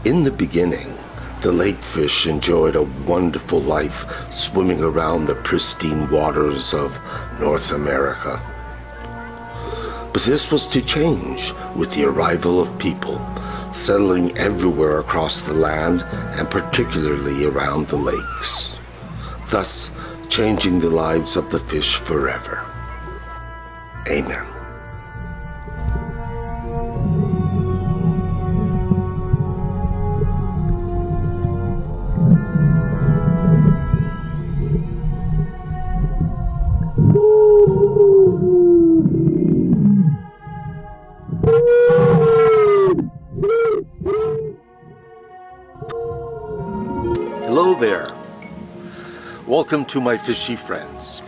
In the beginning, the lake fish enjoyed a wonderful life swimming around the pristine waters of North America. But this was to change with the arrival of people, settling everywhere across the land and particularly around the lakes, thus changing the lives of the fish forever. Amen. Hello there. Welcome to my Fishy Friends.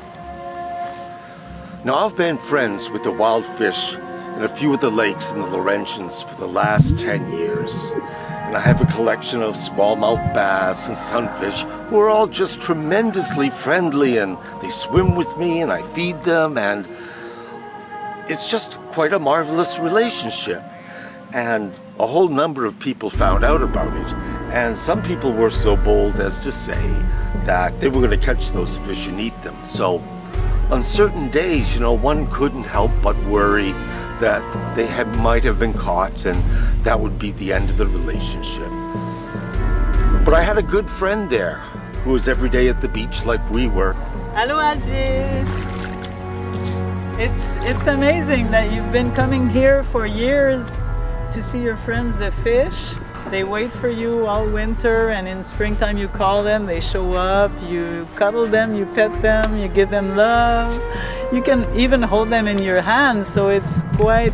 Now, I've been friends with the wild fish in a few of the lakes in the Laurentians for the last 10 years. And I have a collection of smallmouth bass and sunfish who are all just tremendously friendly, and they swim with me and I feed them, and it's just quite a marvelous relationship. And a whole number of people found out about it, and some people were so bold as to say that they were going to catch those fish and eat them. So on certain days, one couldn't help but worry that they might have been caught, and that would be the end of the relationship. But I had a good friend there who was every day at the beach like we were. Hello, Algis. It's amazing that you've been coming here for years to see your friends, the fish. They wait for you all winter, and in springtime you call them, they show up, you cuddle them, you pet them, you give them love. You can even hold them in your hands, so it's quite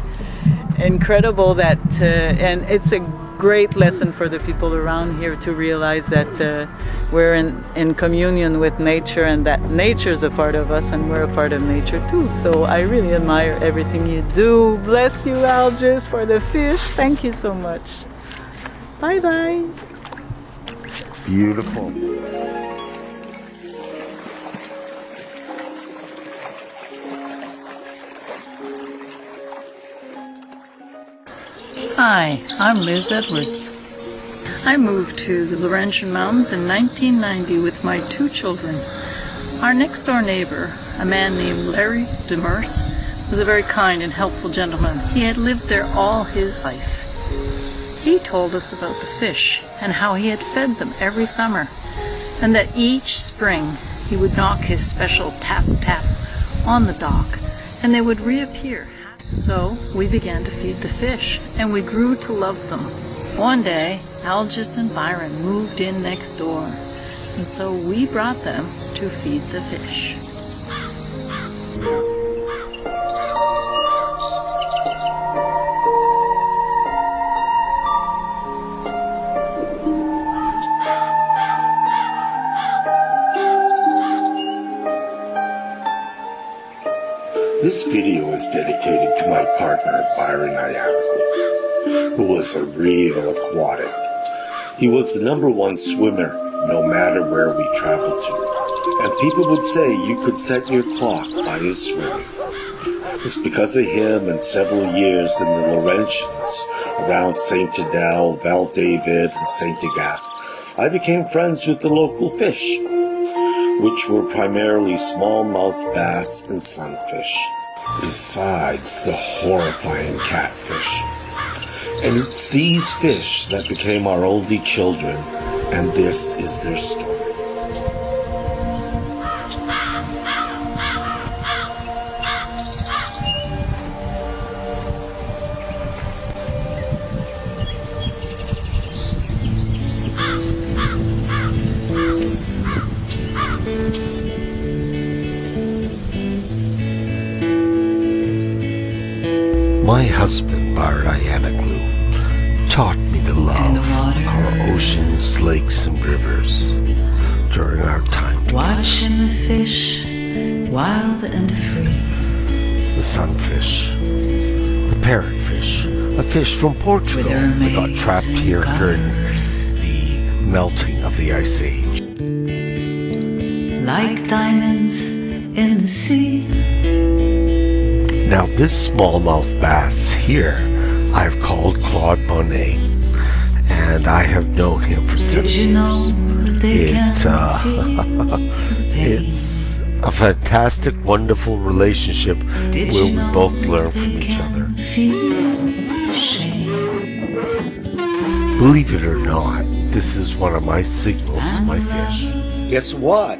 incredible that, and it's a great lesson for the people around here to realize that we're in communion with nature, and that nature is a part of us and we're a part of nature too. So I really admire everything you do. Bless you, Algis, for the fish. Thank you so much. Bye bye. Beautiful. Hi, I'm Liz Edwards. I moved to the Laurentian Mountains in 1990 with my 2 children. Our next door neighbor, a man named Larry Demers, was a very kind and helpful gentleman. He had lived there all his life. He told us about the fish and how he had fed them every summer, and that each spring he would knock his special tap tap on the dock and they would reappear. So we began to feed the fish, and we grew to love them. One day, Algis and Byron moved in next door, and so we brought them to feed the fish. This video is dedicated to my partner, Byron Ayanoglu, who was a real aquatic. He was the #1 swimmer, no matter where we traveled to. And people would say you could set your clock by his swimming. It's because of him and several years in the Laurentians, around St. Adele, Val David, and St. Agathe, I became friends with the local fish, which were primarily smallmouth bass and sunfish, besides the horrifying catfish. And it's these fish that became our only children, and this is their story. My husband, Byron Ayanoglu, taught me to love our oceans, lakes, and rivers during our time together. Watching the fish, wild and free. The sunfish, the parrotfish, a fish from Portugal that got trapped here during the melting of the Ice Age. Like diamonds in the sea. Now this smallmouth bass here I've called Claude Monet, and I have known him for 7 Did you know years. that they can feel the pain? It's a fantastic, wonderful relationship Did where you we know both that learn they from each can other. feel shame? Believe it or not, this is one of my signals to my fish. Guess what?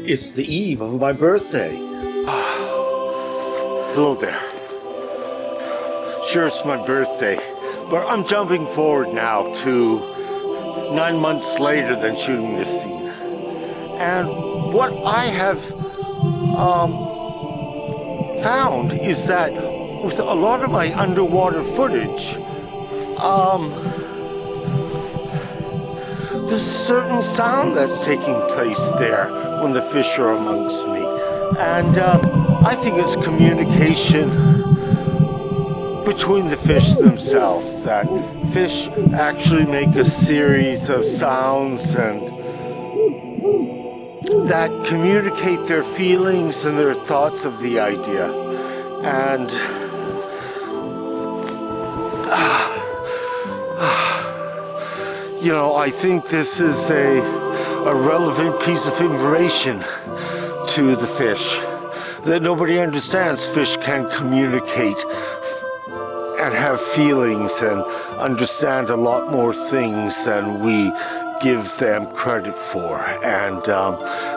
It's the eve of my birthday. Hello there. Sure, it's my birthday, but I'm jumping forward now to 9 months later than shooting this scene. And what I have found is that with a lot of my underwater footage, there's a certain sound that's taking place there when the fish are amongst me. And I think it's communication between the fish themselves, that fish actually make a series of sounds and that communicate their feelings and their thoughts of the idea. And you know, I think this is a relevant piece of information to the fish, that nobody understands. Fish can communicate and have feelings and understand a lot more things than we give them credit for, and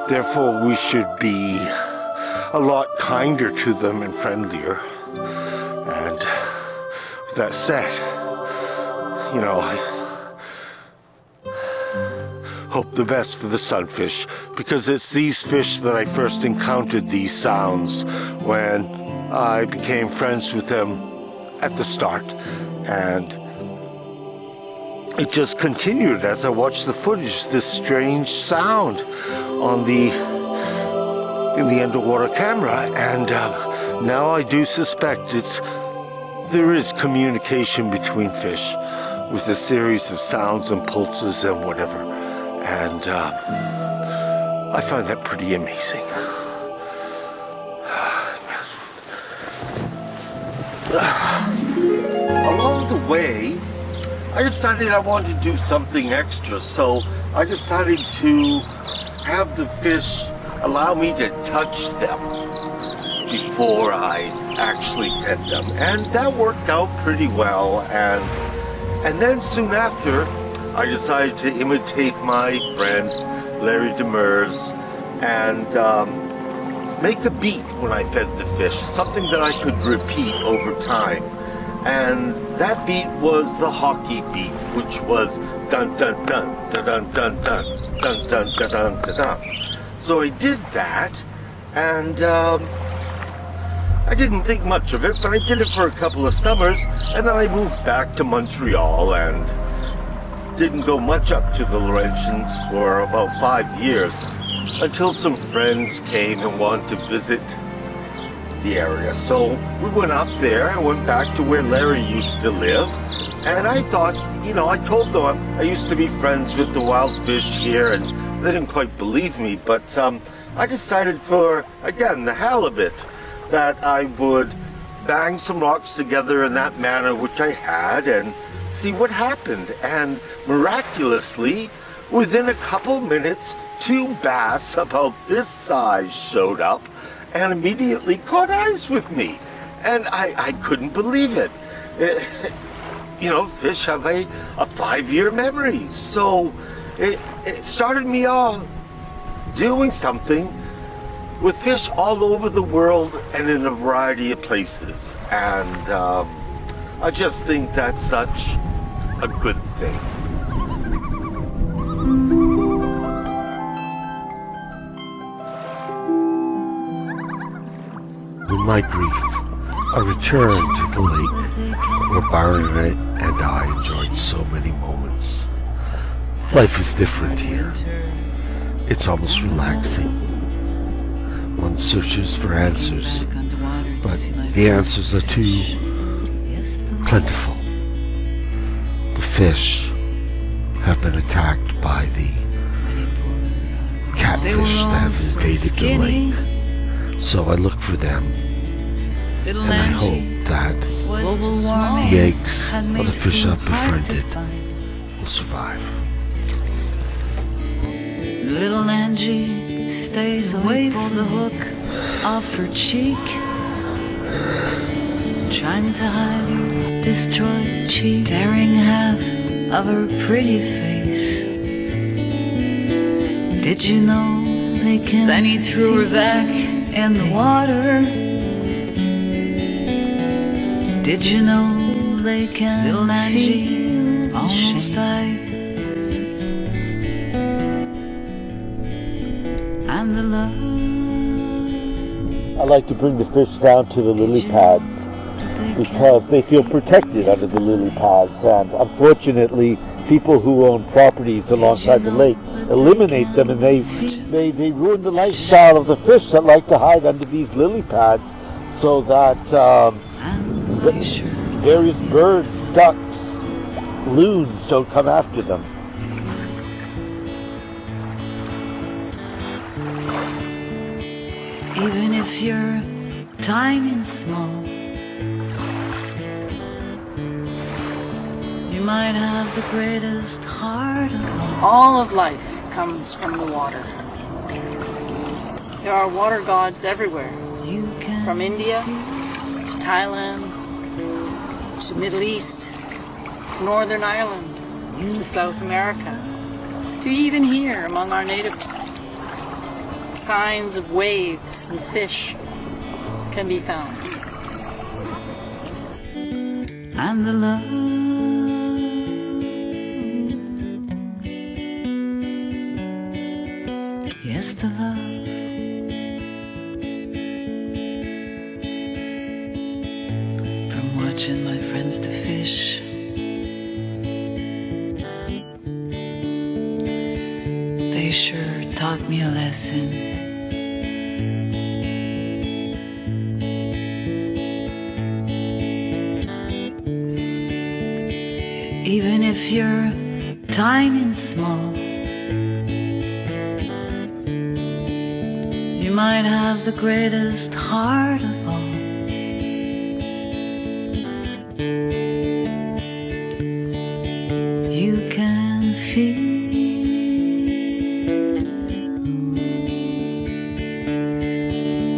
therefore we should be a lot kinder to them and friendlier. And with that said, you know, I hope the best for the sunfish, because it's these fish that I first encountered these sounds when I became friends with them at the start, and it just continued as I watched the footage, this strange sound in the underwater camera, and now I do suspect there is communication between fish with a series of sounds and pulses and whatever, and I find that pretty amazing. Along the way, I decided I wanted to do something extra, so I decided to have the fish allow me to touch them before I actually pet them, and that worked out pretty well. And then soon after, I decided to imitate my friend Larry Demers and make a beat when I fed the fish, something that I could repeat over time. And that beat was the hockey beat, which was dun dun dun dun dun dun dun dun dun dun dun dun dun. So I did that, and I didn't think much of it, but I did it for a couple of summers, and then I moved back to Montreal and didn't go much up to the Laurentians for about 5 years, until some friends came and wanted to visit the area. So we went up there and went back to where Larry used to live, and I thought, you know, I told them I used to be friends with the wild fish here, and they didn't quite believe me, but I decided for, again, the halibut, that I would bang some rocks together in that manner, which I had, and see what happened. And miraculously, within a couple minutes, 2 bass about this size showed up and immediately caught eyes with me. And I couldn't believe it. You know, fish have a 5-year memory. So it started me off doing something with fish all over the world and in a variety of places. And I just think that's such a good thing. In my grief, I returned to the lake where Byron and I enjoyed so many moments. Life is different here. It's almost relaxing. One searches for answers, but the answers are too plentiful. The fish have been attacked by the catfish that have invaded the lake. So I look for them, and I hope that global warming. The eggs had of made the fish food I've hard to befriended find. will survive. Little Angie stays away from the hook off her cheek, trying to hide her destroyed cheek, tearing half of her pretty face. Did you know they can? Then he threw her back in the water. Did you know they can? Little Angie almost died. And the love. I like to bring the fish down to the lily pads because they feel protected under the lily pads, and unfortunately people who own properties alongside the lake eliminate them, and they ruin the lifestyle of the fish that like to hide under these lily pads, so that various birds, ducks, loons don't come after them. Even if you're tiny and small, you might have the greatest heart of All of life comes from the water. There are water gods everywhere, all. You can from India to Thailand to Middle East, Northern Ireland to South America, to even here among our natives. Signs of waves and fish can be found. and the love. Yes, the love. From watching my friends to fish, they sure taught me a lesson. Even if you're tiny and small, you might have the greatest heart of all. You can feel,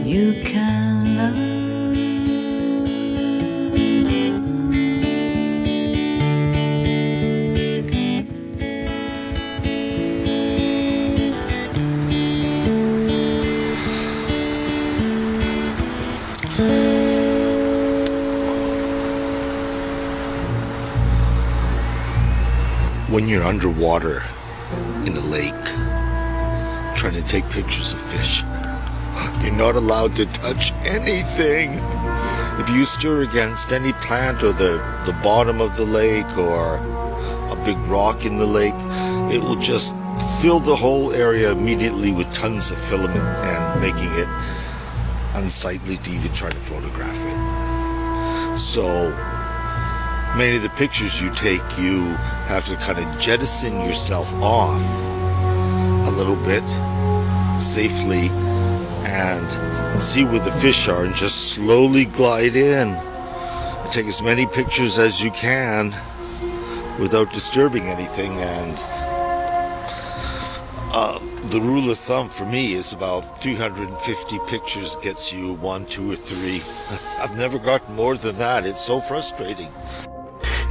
you can love. When you're underwater in a lake trying to take pictures of fish, you're not allowed to touch anything. If you stir against any plant or the bottom of the lake or a big rock in the lake, it will just fill the whole area immediately with tons of filament and making it unsightly to even try to photograph it. So many of the pictures you take, you have to kind of jettison yourself off a little bit safely and see where the fish are and just slowly glide in and take as many pictures as you can without disturbing anything. And the rule of thumb for me is about 350 pictures gets you 1, 2, or 3. I've never gotten more than that. It's so frustrating.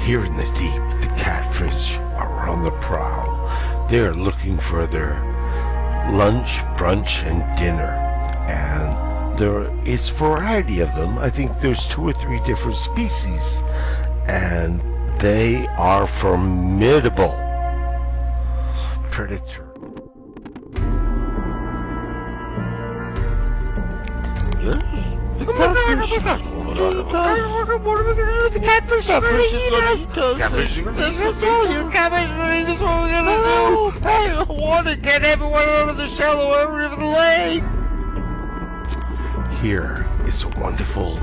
Here in the deep, the catfish are on the prowl. They are looking for their lunch, brunch, and dinner. And there is a variety of them. I think there's 2 or 3 different species. And they are formidable predators. The catfish. The catfish. Catfish is going to eat us. Catfish is going to eat us. The catfish is going to eat us. What are we going to do? I want to get everyone out of the shallow area of the lake. Here is a wonderful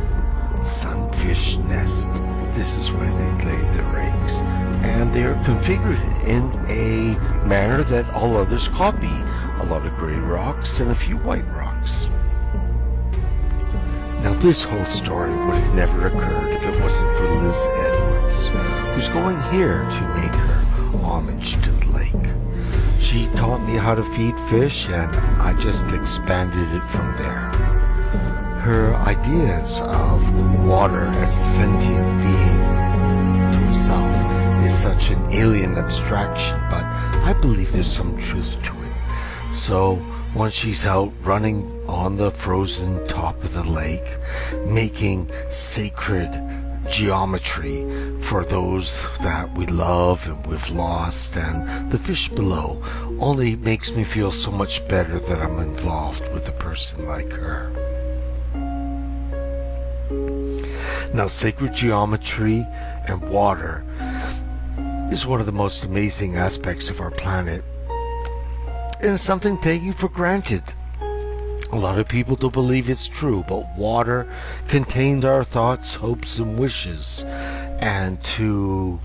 sunfish nest. This is where they lay their eggs. And they are configured in a manner that all others copy. A lot of gray rocks and a few white rocks. Now this whole story would have never occurred if it wasn't for Liz Edwards, who's going here to make her homage to the lake. She taught me how to feed fish, and I just expanded it from there. Her ideas of water as a sentient being to herself is such an alien abstraction, but I believe there's some truth to it. So when she's out running on the frozen top of the lake, making sacred geometry for those that we love and we've lost, and the fish below, only makes me feel so much better that I'm involved with a person like her. Now, sacred geometry and water is one of the most amazing aspects of our planet, and it's something taken for granted. A lot of people don't believe it's true, but water contains our thoughts, hopes, and wishes. And to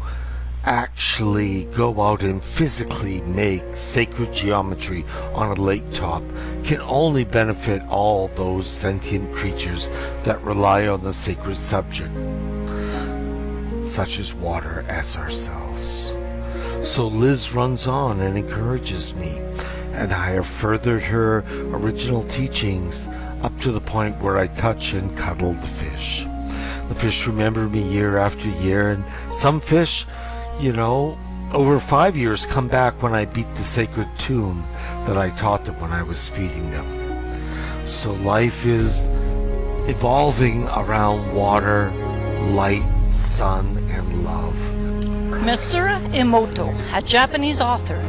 actually go out and physically make sacred geometry on a lake top can only benefit all those sentient creatures that rely on the sacred subject, such as water, as ourselves. So Liz runs on and encourages me, and I have furthered her original teachings up to the point where I touch and cuddle the fish. The fish remember me year after year, and some fish, over 5 years come back when I beat the sacred tune that I taught them when I was feeding them. So life is evolving around water, light, sun, and love. Masaru Emoto, a Japanese author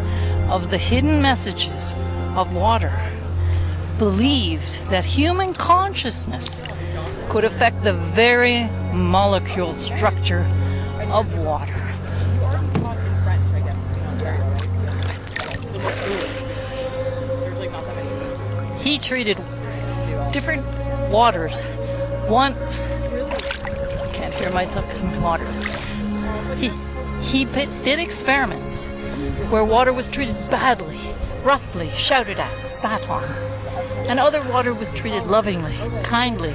of The Hidden Messages of Water, believed that human consciousness could affect the very molecule structure of water. He treated different waters once. I can't hear myself because my water's. He did experiments where water was treated badly, roughly, shouted at, spat on, and other water was treated lovingly, kindly,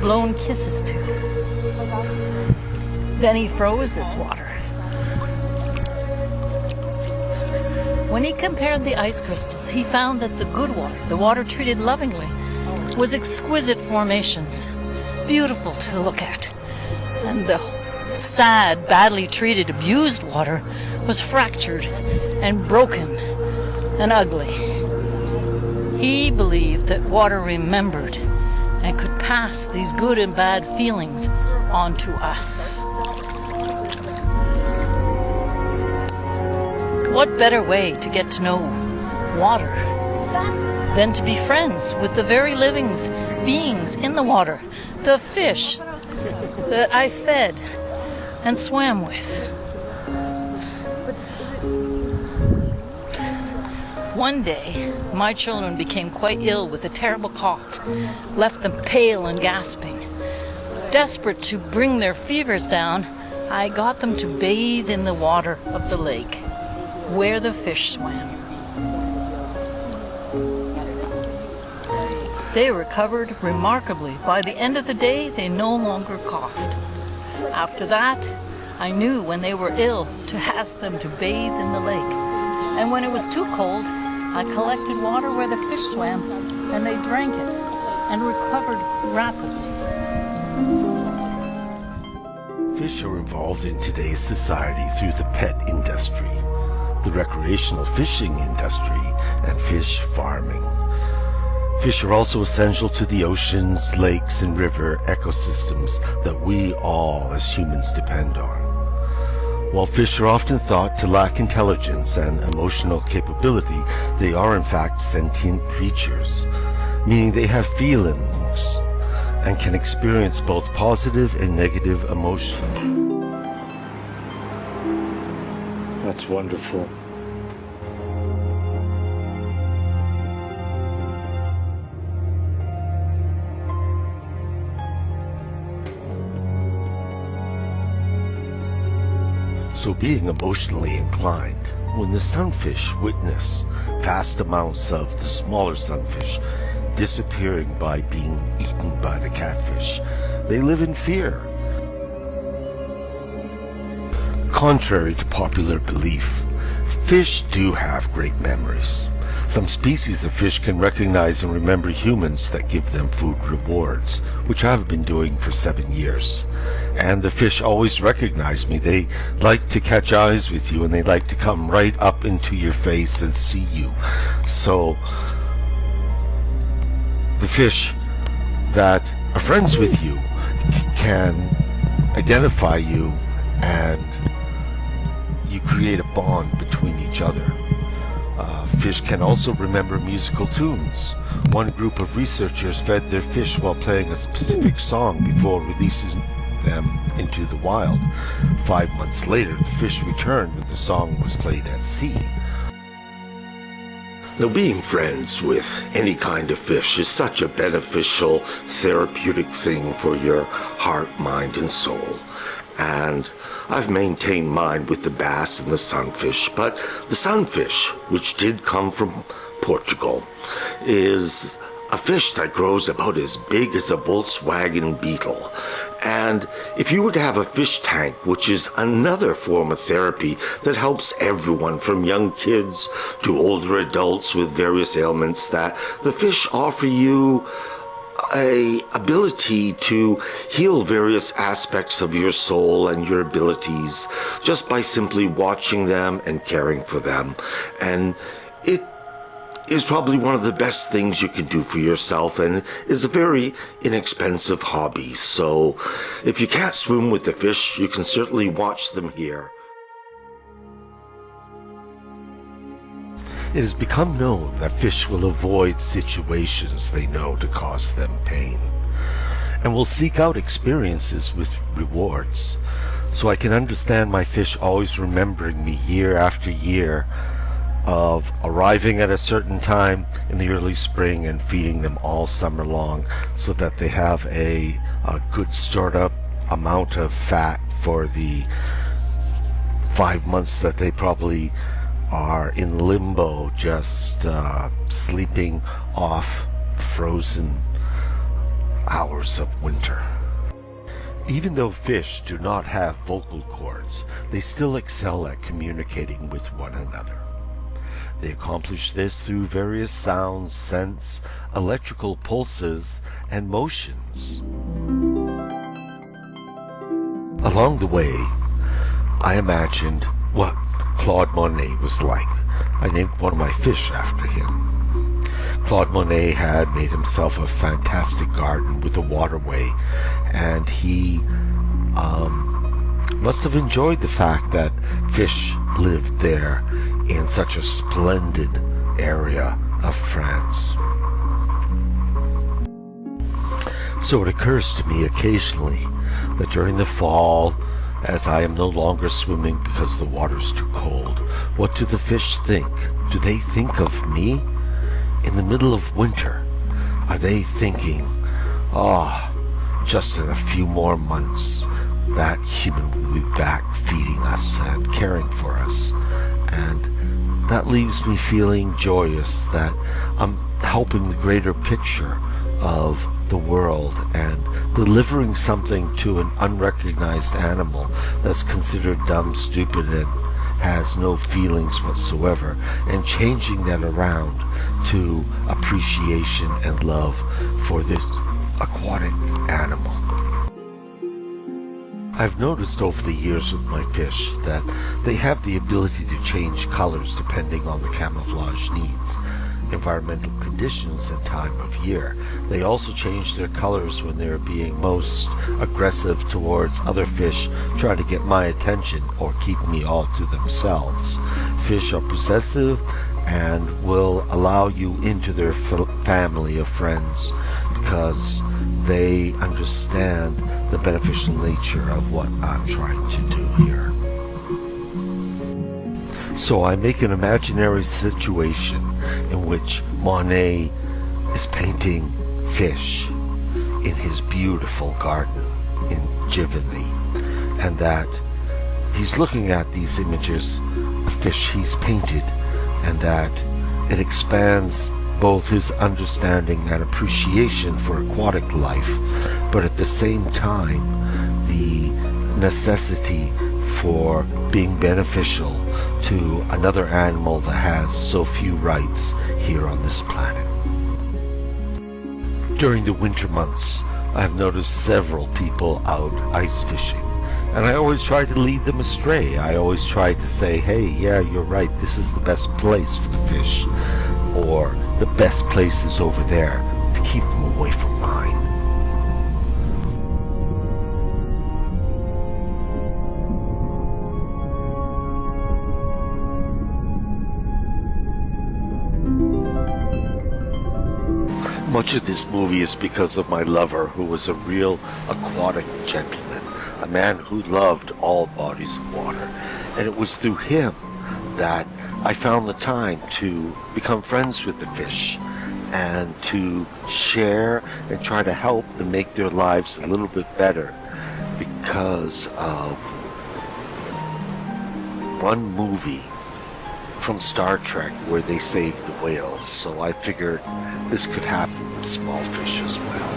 blown kisses to. Then he froze this water. When he compared the ice crystals, he found that the good water, the water treated lovingly, was exquisite formations, beautiful to look at. And the sad, badly treated, abused water was fractured and broken and ugly. He believed that water remembered and could pass these good and bad feelings on to us. What better way to get to know water than to be friends with the very living beings in the water, the fish that I fed and swam with. One day, my children became quite ill with a terrible cough, left them pale and gasping. Desperate to bring their fevers down, I got them to bathe in the water of the lake, where the fish swam. They recovered remarkably. By the end of the day, they no longer coughed. After that, I knew when they were ill to ask them to bathe in the lake. And when it was too cold, I collected water where the fish swam, and they drank it and recovered rapidly. Fish are involved in today's society through the pet industry, the recreational fishing industry, and fish farming. Fish are also essential to the oceans, lakes, and river ecosystems that we all as humans depend on. While fish are often thought to lack intelligence and emotional capability, they are in fact sentient creatures, meaning they have feelings and can experience both positive and negative emotion. That's wonderful. So being emotionally inclined, when the sunfish witness vast amounts of the smaller sunfish disappearing by being eaten by the catfish. They live in fear. Contrary to popular belief, fish do have great memories. Some species of fish can recognize and remember humans that give them food rewards, which I've been doing for 7 years. And the fish always recognize me. They like to catch eyes with you, and they like to come right up into your face and see you. So the fish that are friends with you can identify you, and you create a bond between each other. Fish can also remember musical tunes. One group of researchers fed their fish while playing a specific song before releasing them into the wild. 5 months later, the fish returned when the song was played at sea. Now, being friends with any kind of fish is such a beneficial, therapeutic thing for your heart, mind, and soul. And I've maintained mine with the bass and the sunfish, but the sunfish, which did come from Portugal, is a fish that grows about as big as a Volkswagen Beetle. And if you were to have a fish tank, which is another form of therapy that helps everyone from young kids to older adults with various ailments, that the fish offer you a ability to heal various aspects of your soul and your abilities just by simply watching them and caring for them. And it is probably one of the best things you can do for yourself, and is a very inexpensive hobby. So if you can't swim with the fish, you can certainly watch them here. It has become known that fish will avoid situations they know to cause them pain, and will seek out experiences with rewards. So I can understand my fish always remembering me year after year of arriving at a certain time in the early spring and feeding them all summer long, so that they have a good stored up amount of fat for the 5 months that they probably are in limbo, just sleeping off frozen hours of winter. Even though fish do not have vocal cords, they still excel at communicating with one another. They accomplish this through various sounds, scents, electrical pulses, and motions. Along the way, I imagined what Claude Monet was like. I named one of my fish after him. Claude Monet had made himself a fantastic garden with a waterway, and he must have enjoyed the fact that fish lived there in such a splendid area of France. So it occurs to me occasionally that during the fall, as I am no longer swimming because the water's too cold, what do the fish think? Do they think of me in the middle of winter? Are they thinking, just in a few more months, that human will be back feeding us and caring for us? And that leaves me feeling joyous that I'm helping the greater picture of the world and delivering something to an unrecognized animal that's considered dumb, stupid, and has no feelings whatsoever, and changing that around to appreciation and love for this aquatic animal. I've noticed over the years with my fish that they have the ability to change colors depending on the camouflage needs, environmental conditions, and time of year. They also change their colors when they're being most aggressive towards other fish, trying to get my attention or keep me all to themselves. Fish are possessive and will allow you into their family of friends because they understand the beneficial nature of what I'm trying to do here. So I make an imaginary situation in which Monet is painting fish in his beautiful garden in Giverny, and that he's looking at these images of fish he's painted, and that it expands both his understanding and appreciation for aquatic life, but at the same time, the necessity for being beneficial to another animal that has so few rights here on this planet. During the winter months, I have noticed several people out ice fishing, and I always try to lead them astray. I always try to say, hey, yeah, you're right, this is the best place for the fish, or the best place is over there, to keep them away from mine. Much of this movie is because of my lover, who was a real aquatic gentleman, a man who loved all bodies of water. And it was through him that I found the time to become friends with the fish and to share and try to help and make their lives a little bit better because of one movie from Star Trek where they saved the whales. So I figured this could happen with small fish as well.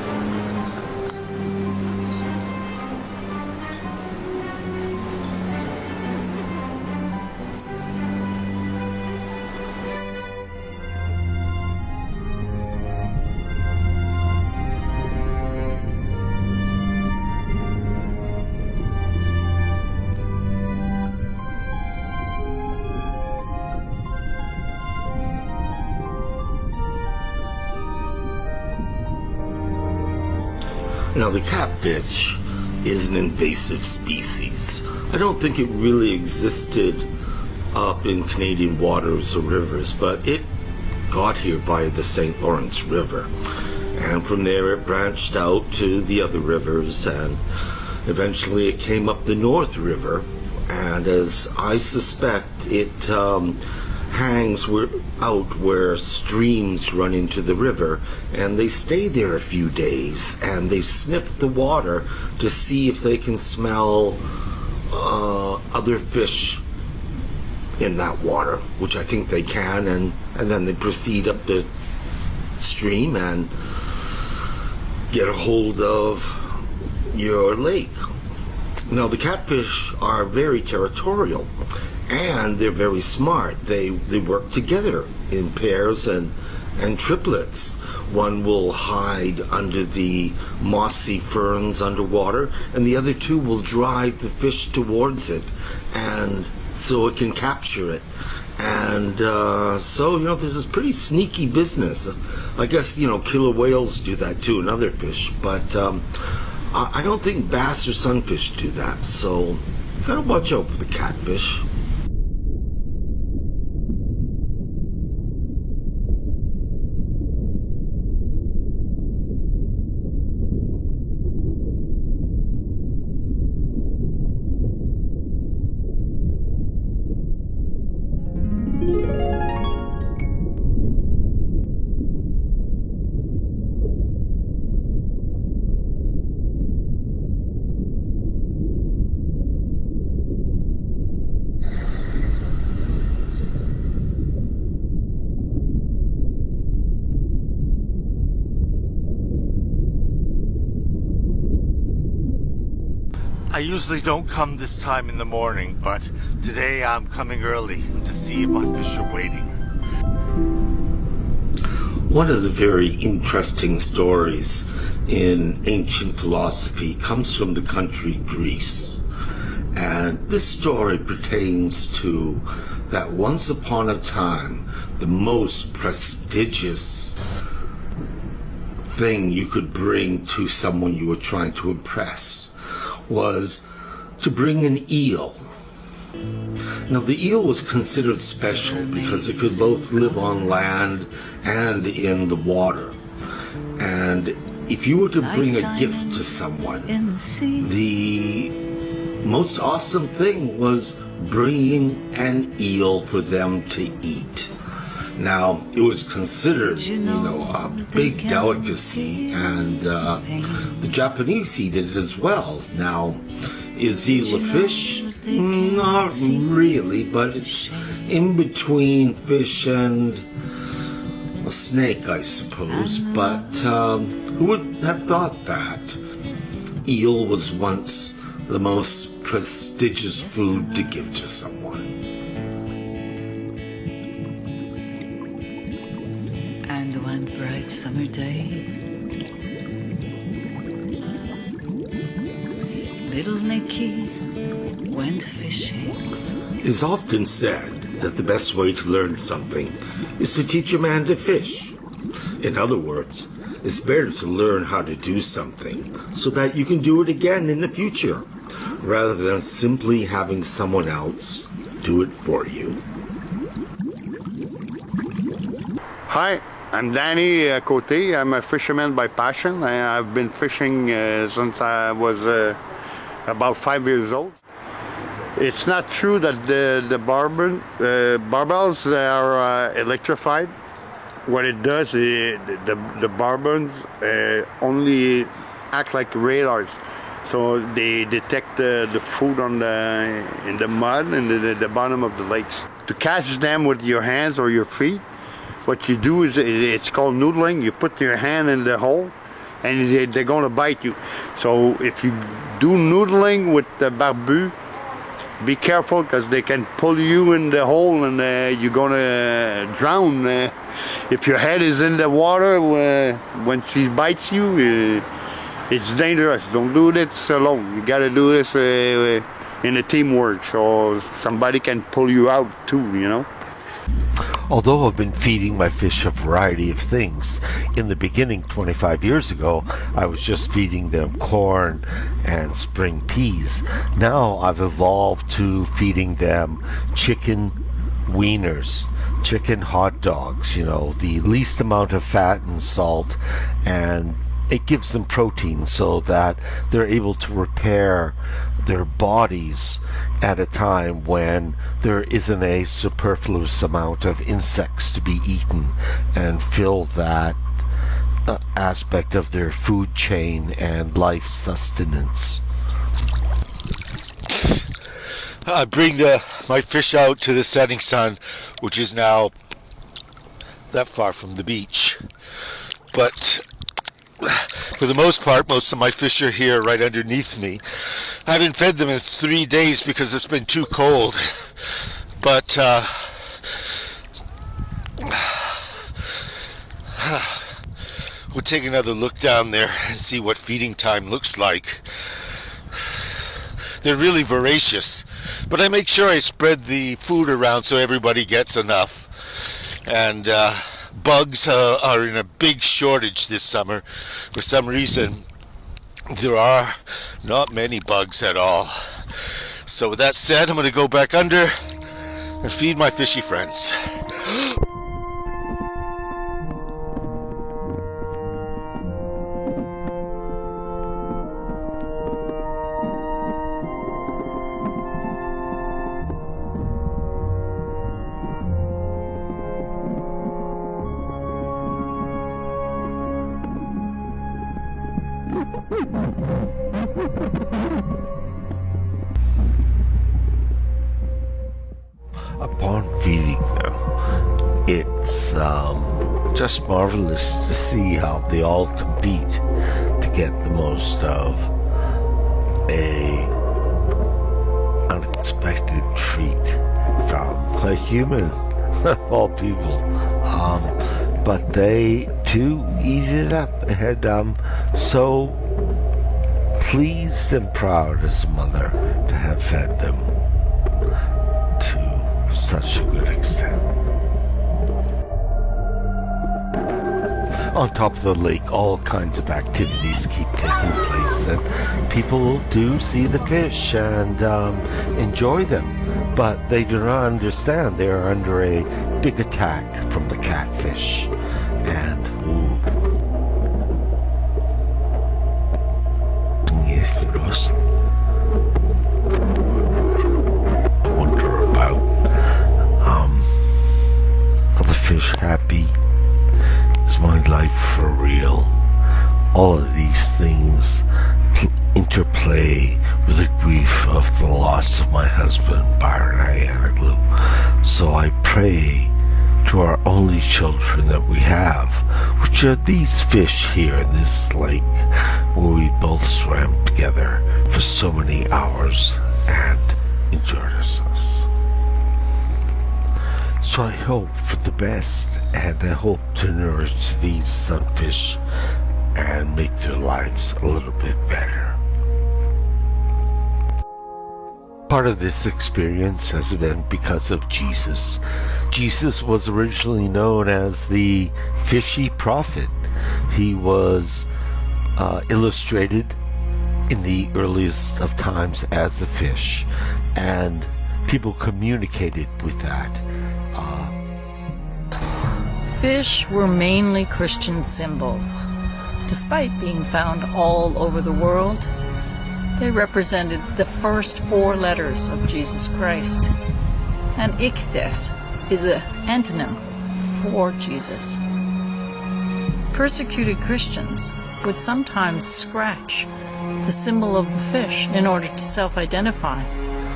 Now, the catfish is an invasive species. I don't think it really existed up in Canadian waters or rivers, but it got here by the St. Lawrence River. And from there it branched out to the other rivers, and eventually it came up the North River. And as I suspect, it hangs out where streams run into the river, and they stay there a few days and they sniff the water to see if they can smell other fish in that water, which I think they can, and then they proceed up the stream and get a hold of your lake. Now, the catfish are very territorial, and they're very smart. They work together in pairs and triplets. One will hide under the mossy ferns underwater, and the other two will drive the fish towards it, and so it can capture it. And so, this is pretty sneaky business. I guess, killer whales do that too, and other fish, but I don't think bass or sunfish do that, so you gotta watch out for the catfish. I usually don't come this time in the morning, but today I'm coming early to see if my fish are waiting. One of the very interesting stories in ancient philosophy comes from the country Greece. And this story pertains to that once upon a time, the most prestigious thing you could bring to someone you were trying to impress was to bring an eel. Now, the eel was considered special because it could both live on land and in the water. And if you were to bring a gift to someone, the most awesome thing was bringing an eel for them to eat. Now, it was considered, a big delicacy, and the Japanese eat it as well. Now, is eel a fish? Not really, but it's in between fish and A snake, I suppose, but who would have thought that? Eel was once the most prestigious food to give to someone. And one bright summer day, little Nicky went fishing. It is often said that the best way to learn something is to teach a man to fish. In other words, it's better to learn how to do something so that you can do it again in the future, rather than simply having someone else do it for you. Hi, I'm Danny Cote. I'm a fisherman by passion. I've been fishing since I was about 5 years old. It's not true that the barbels are electrified. What it does is the barbels only act like radars. So they detect the food in the mud and the bottom of the lakes. To catch them with your hands or your feet, what you do is it's called noodling. You put your hand in the hole and they're going to bite you. So if you do noodling with the barbu, be careful because they can pull you in the hole and you're going to drown. If your head is in the water when she bites you, it's dangerous. Don't do this alone. You got to do this in a teamwork so somebody can pull you out too, you know. Although I've been feeding my fish a variety of things, in the beginning 25 years ago, I was just feeding them corn and spring peas. Now I've evolved to feeding them chicken wieners, chicken hot dogs, you know, the least amount of fat and salt, and it gives them protein so that they're able to repair their bodies at a time when there isn't a superfluous amount of insects to be eaten, and fill that aspect of their food chain and life sustenance. I bring my fish out to the setting sun, which is now that far from the beach. But for the most part, most of my fish are here right underneath me. I haven't fed them in 3 days because it's been too cold. But we'll take another look down there and see what feeding time looks like. They're really voracious, but I make sure I spread the food around so everybody gets enough. And bugs are in a big shortage this summer. For some reason, there are not many bugs at all. So with that said, I'm going to go back under and feed my fishy friends. Upon feeding them, it's just marvelous to see how they all compete to get the most of a unexpected treat from a human, of all people. But they too eat it up, and I'm so pleased and proud as a mother to have fed them to such a good extent. On top of the lake, all kinds of activities keep taking place, and people do see the fish and enjoy them, but they do not understand they are under a big attack from the catfish. And if it was I wonder about are the fish happy? Is my life for real? All of these things interplay with the grief of the loss of my husband, Byron Ayanoglu. So I pray to our only children that we have, which are these fish here in this lake where we both swam together for so many hours and enjoyed ourselves. So I hope for the best, and I hope to nourish these sunfish and make their lives a little bit better. Part of this experience has been because of Jesus. Jesus was originally known as the Fishy Prophet. He was illustrated in the earliest of times as a fish, and people communicated with that. Fish were mainly Christian symbols. Despite being found all over the world, they represented the first 4 letters of Jesus Christ. And ichthys is an antonym for Jesus. Persecuted Christians would sometimes scratch the symbol of the fish in order to self-identify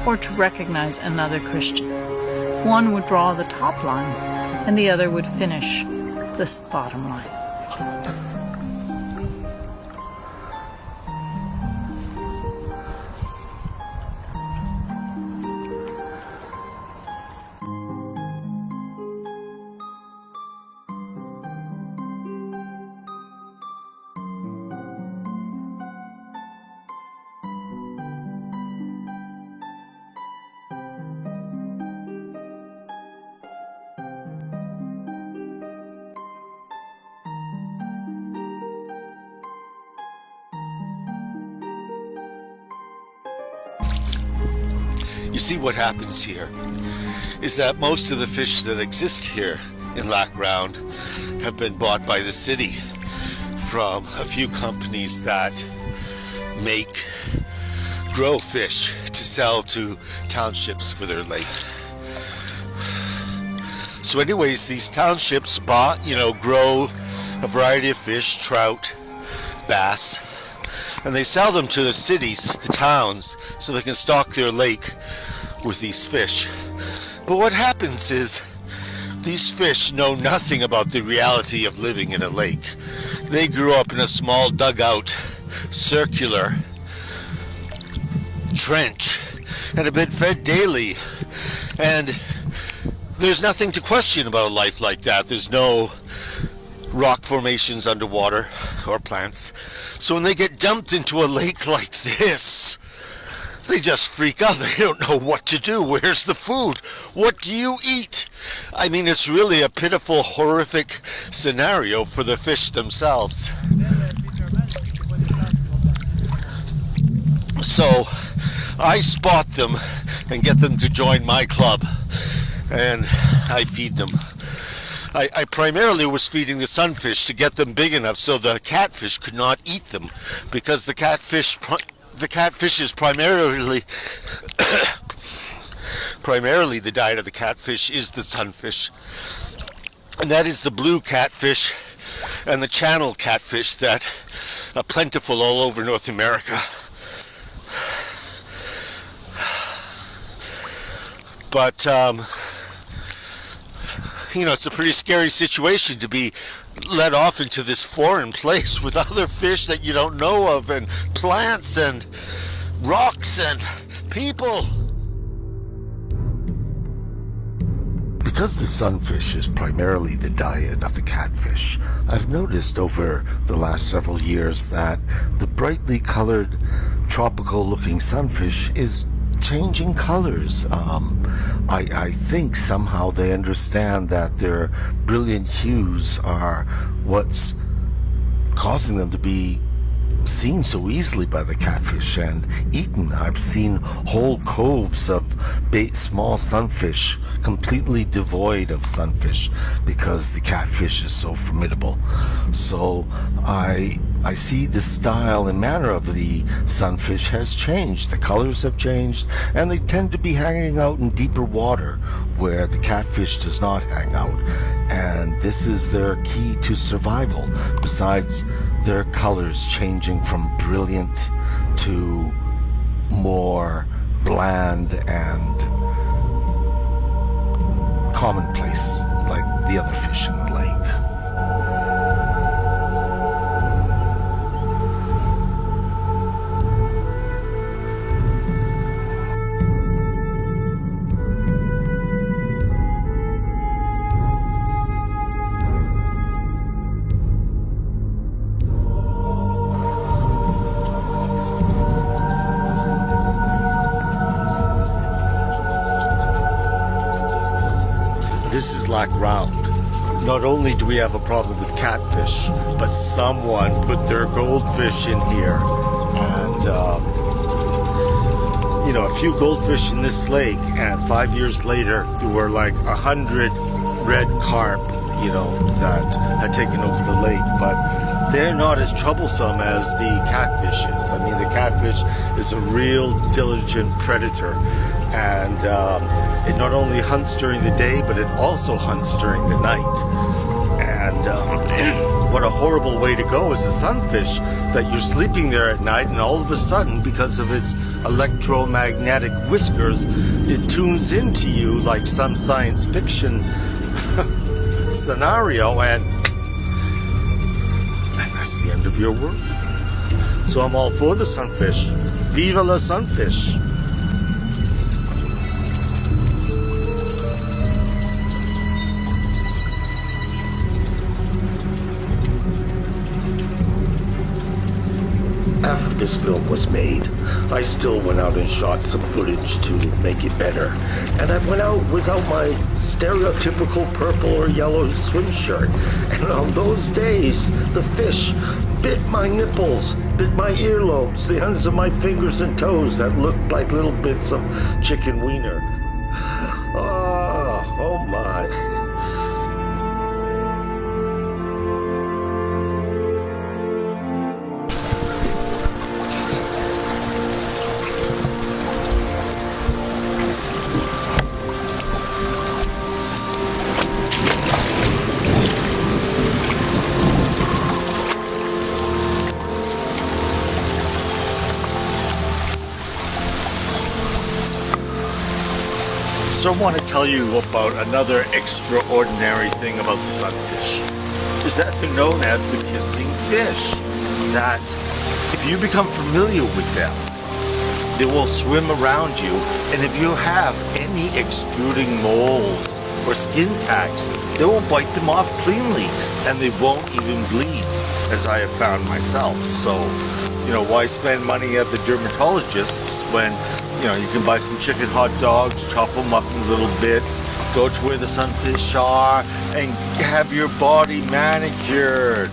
or to recognize another Christian. One would draw the top line and the other would finish the bottom line. You see, what happens here is that most of the fish that exist here in Lac Round have been bought by the city from a few companies that grow fish to sell to townships for their lake. So anyways, these townships grow a variety of fish, trout, bass, and they sell them to the cities, the towns, so they can stock their lake with these fish. But what happens is these fish know nothing about the reality of living in a lake. They grew up in a small dugout, circular trench, and have been fed daily. And there's nothing to question about a life like that. There's no rock formations underwater or plants. So when they get dumped into a lake like this, they just freak out. They don't know what to do. Where's the food? What do you eat? I mean, it's really a pitiful, horrific scenario for the fish themselves. So I spot them and get them to join my club, and I feed them. I primarily was feeding the sunfish to get them big enough so the catfish could not eat them, because the catfish is primarily the diet of the catfish is the sunfish, and that is the blue catfish and the channel catfish that are plentiful all over North America. But it's a pretty scary situation to be let off into this foreign place with other fish that you don't know of, and plants and rocks and people. Because the sunfish is primarily the diet of the catfish, I've noticed over the last several years that the brightly colored, tropical-looking sunfish is changing colors. I think somehow they understand that their brilliant hues are what's causing them to be seen so easily by the catfish and eaten. I've seen whole coves of small sunfish completely devoid of sunfish because the catfish is so formidable. So I see the style and manner of the sunfish has changed. The colors have changed, and they tend to be hanging out in deeper water where the catfish does not hang out. And this is their key to survival, besides their colors changing from brilliant to more bland and commonplace like the other fish in the lake. This is Lac Round. Not only do we have a problem with catfish, but someone put their goldfish in here. And, a few goldfish in this lake, and 5 years later, there were like 100 red carp, that had taken over the lake. But they're not as troublesome as the catfish is. I mean, the catfish is a real diligent predator. And it not only hunts during the day, but it also hunts during the night. And what a horrible way to go as a sunfish, that you're sleeping there at night and all of a sudden, because of its electromagnetic whiskers, it tunes into you like some science fiction scenario, and that's the end of your world. So I'm all for the sunfish. Viva la sunfish! After this film was made, I still went out and shot some footage to make it better. And I went out without my stereotypical purple or yellow swim shirt. And on those days, the fish bit my nipples, bit my earlobes, the ends of my fingers and toes that looked like little bits of chicken wiener. Oh my. So I want to tell you about another extraordinary thing about the sunfish, is that they're known as the kissing fish. That if you become familiar with them, they will swim around you, and if you have any extruding moles or skin tags, they will bite them off cleanly, and they won't even bleed, as I have found myself. So, why spend money at the dermatologists when you can buy some chicken hot dogs, chop them up in little bits, go to where the sunfish are, and have your body manicured.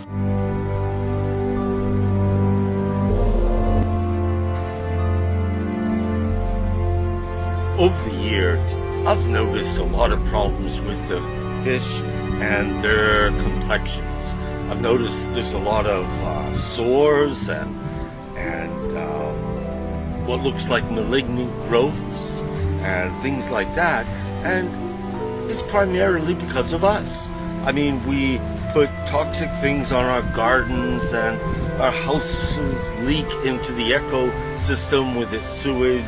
Over the years, I've noticed a lot of problems with the fish and their complexions. I've noticed there's a lot of sores and what looks like malignant growths and things like that, and it's primarily because of us. I mean, we put toxic things on our gardens, and our houses leak into the ecosystem with its sewage.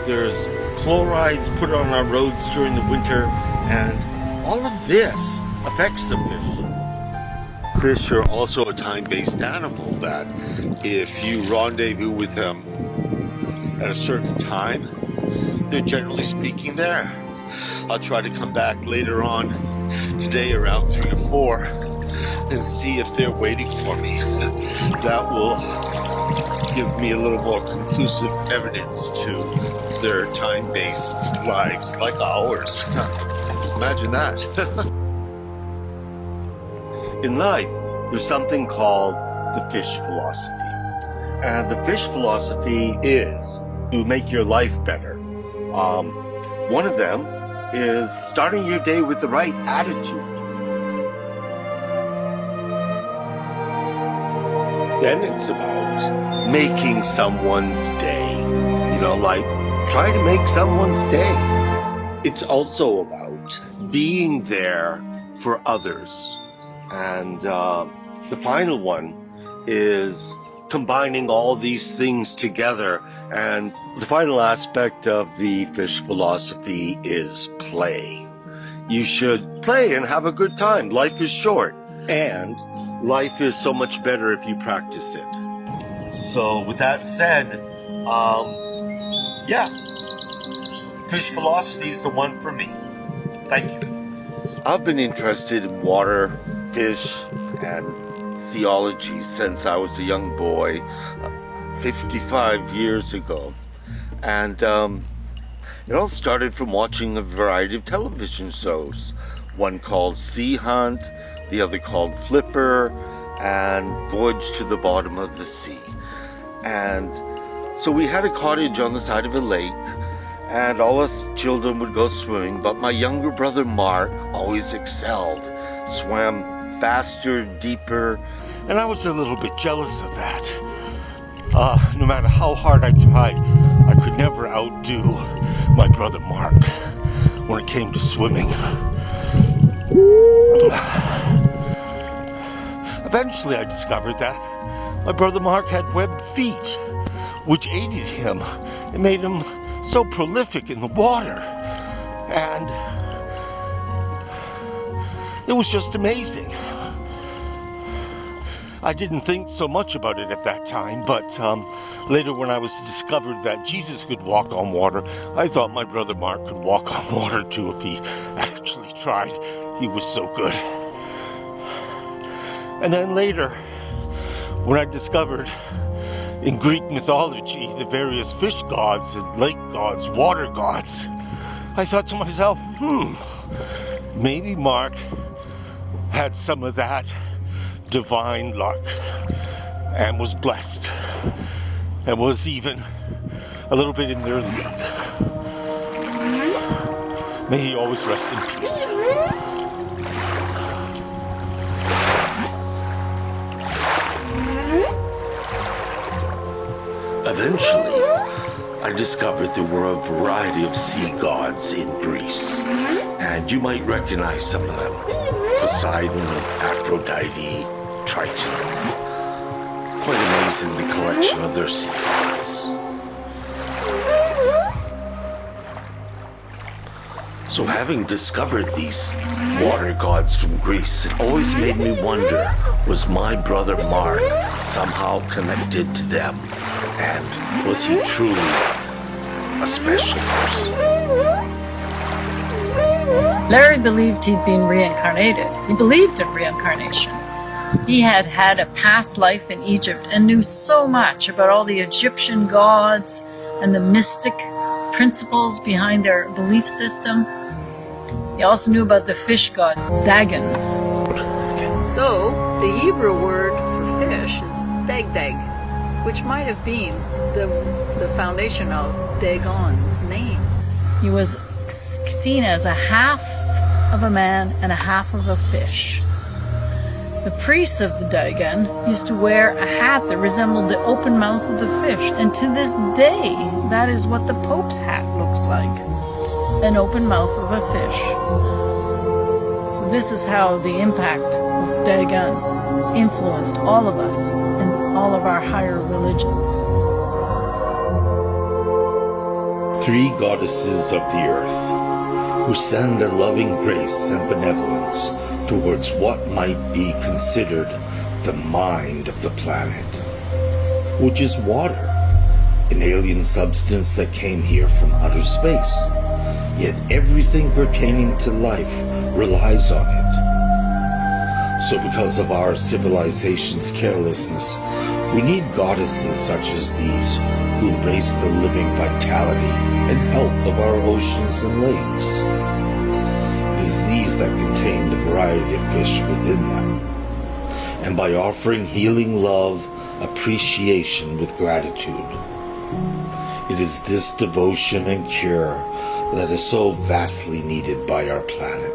There's chlorides put on our roads during the winter, and all of this affects the fish. Fish are also a time-based animal that if you rendezvous with them at a certain time, they're generally speaking there. I'll try to come back later on today around 3 to 4 and see if they're waiting for me. That will give me a little more conclusive evidence to their time-based lives like ours. Imagine that. In life, there's something called the fish philosophy. And the fish philosophy is to make your life better. One of them is starting your day with the right attitude. Then it's about making someone's day. Try to make someone's day. It's also about being there for others. And the final one is combining all these things together. And the final aspect of the fish philosophy is play. You should play and have a good time. Life is short. And life is so much better if you practice it. So with that said, yeah, fish philosophy is the one for me. Thank you. I've been interested in water, fish, and theology since I was a young boy, 55 years ago. And it all started from watching a variety of television shows. One called Sea Hunt, the other called Flipper, and Voyage to the Bottom of the Sea. And so we had a cottage on the side of a lake, and all us children would go swimming, but my younger brother Mark always excelled, swam faster, deeper, and I was a little bit jealous of that. No matter how hard I tried, I could never outdo my brother Mark when it came to swimming. Eventually I discovered that my brother Mark had webbed feet, which aided him and made him so prolific in the water. And it was just amazing. I didn't think so much about it at that time, but later when I was discovered that Jesus could walk on water, I thought my brother Mark could walk on water too if he actually tried. He was so good. And then later, when I discovered in Greek mythology the various fish gods and lake gods, water gods, I thought to myself, maybe Mark had some of that divine luck and was blessed and was even a little bit in their league. May he always rest in peace. Eventually, I discovered there were a variety of sea gods in Greece, and you might recognize some of them. Poseidon, Aphrodite, Triton. Quite amazing, the collection of their sea gods. So having discovered these water gods from Greece, it always made me wonder, was my brother Mark somehow connected to them? And was he truly a special person? Larry believed he'd been reincarnated. He believed in reincarnation. He had had a past life in Egypt and knew so much about all the Egyptian gods and the mystic principles behind their belief system. He also knew about the fish god, Dagon. So, the Hebrew word for fish is dag-dag, which might have been the foundation of Dagon's name. He was seen as a half of a man and a half of a fish. The priests of the Dagon used to wear a hat that resembled the open mouth of the fish, and to this day, that is what the Pope's hat looks like, an open mouth of a fish. So this is how the impact of Dagon influenced all of us and all of our higher religions. 3 goddesses of the earth, who send a loving grace and benevolence towards what might be considered the mind of the planet, which is water, an alien substance that came here from outer space, yet everything pertaining to life relies on it. So because of our civilization's carelessness, we need goddesses such as these, who embrace the living vitality and health of our oceans and lakes. It is these that contain the variety of fish within them. And by offering healing love, appreciation with gratitude, it is this devotion and cure that is so vastly needed by our planet.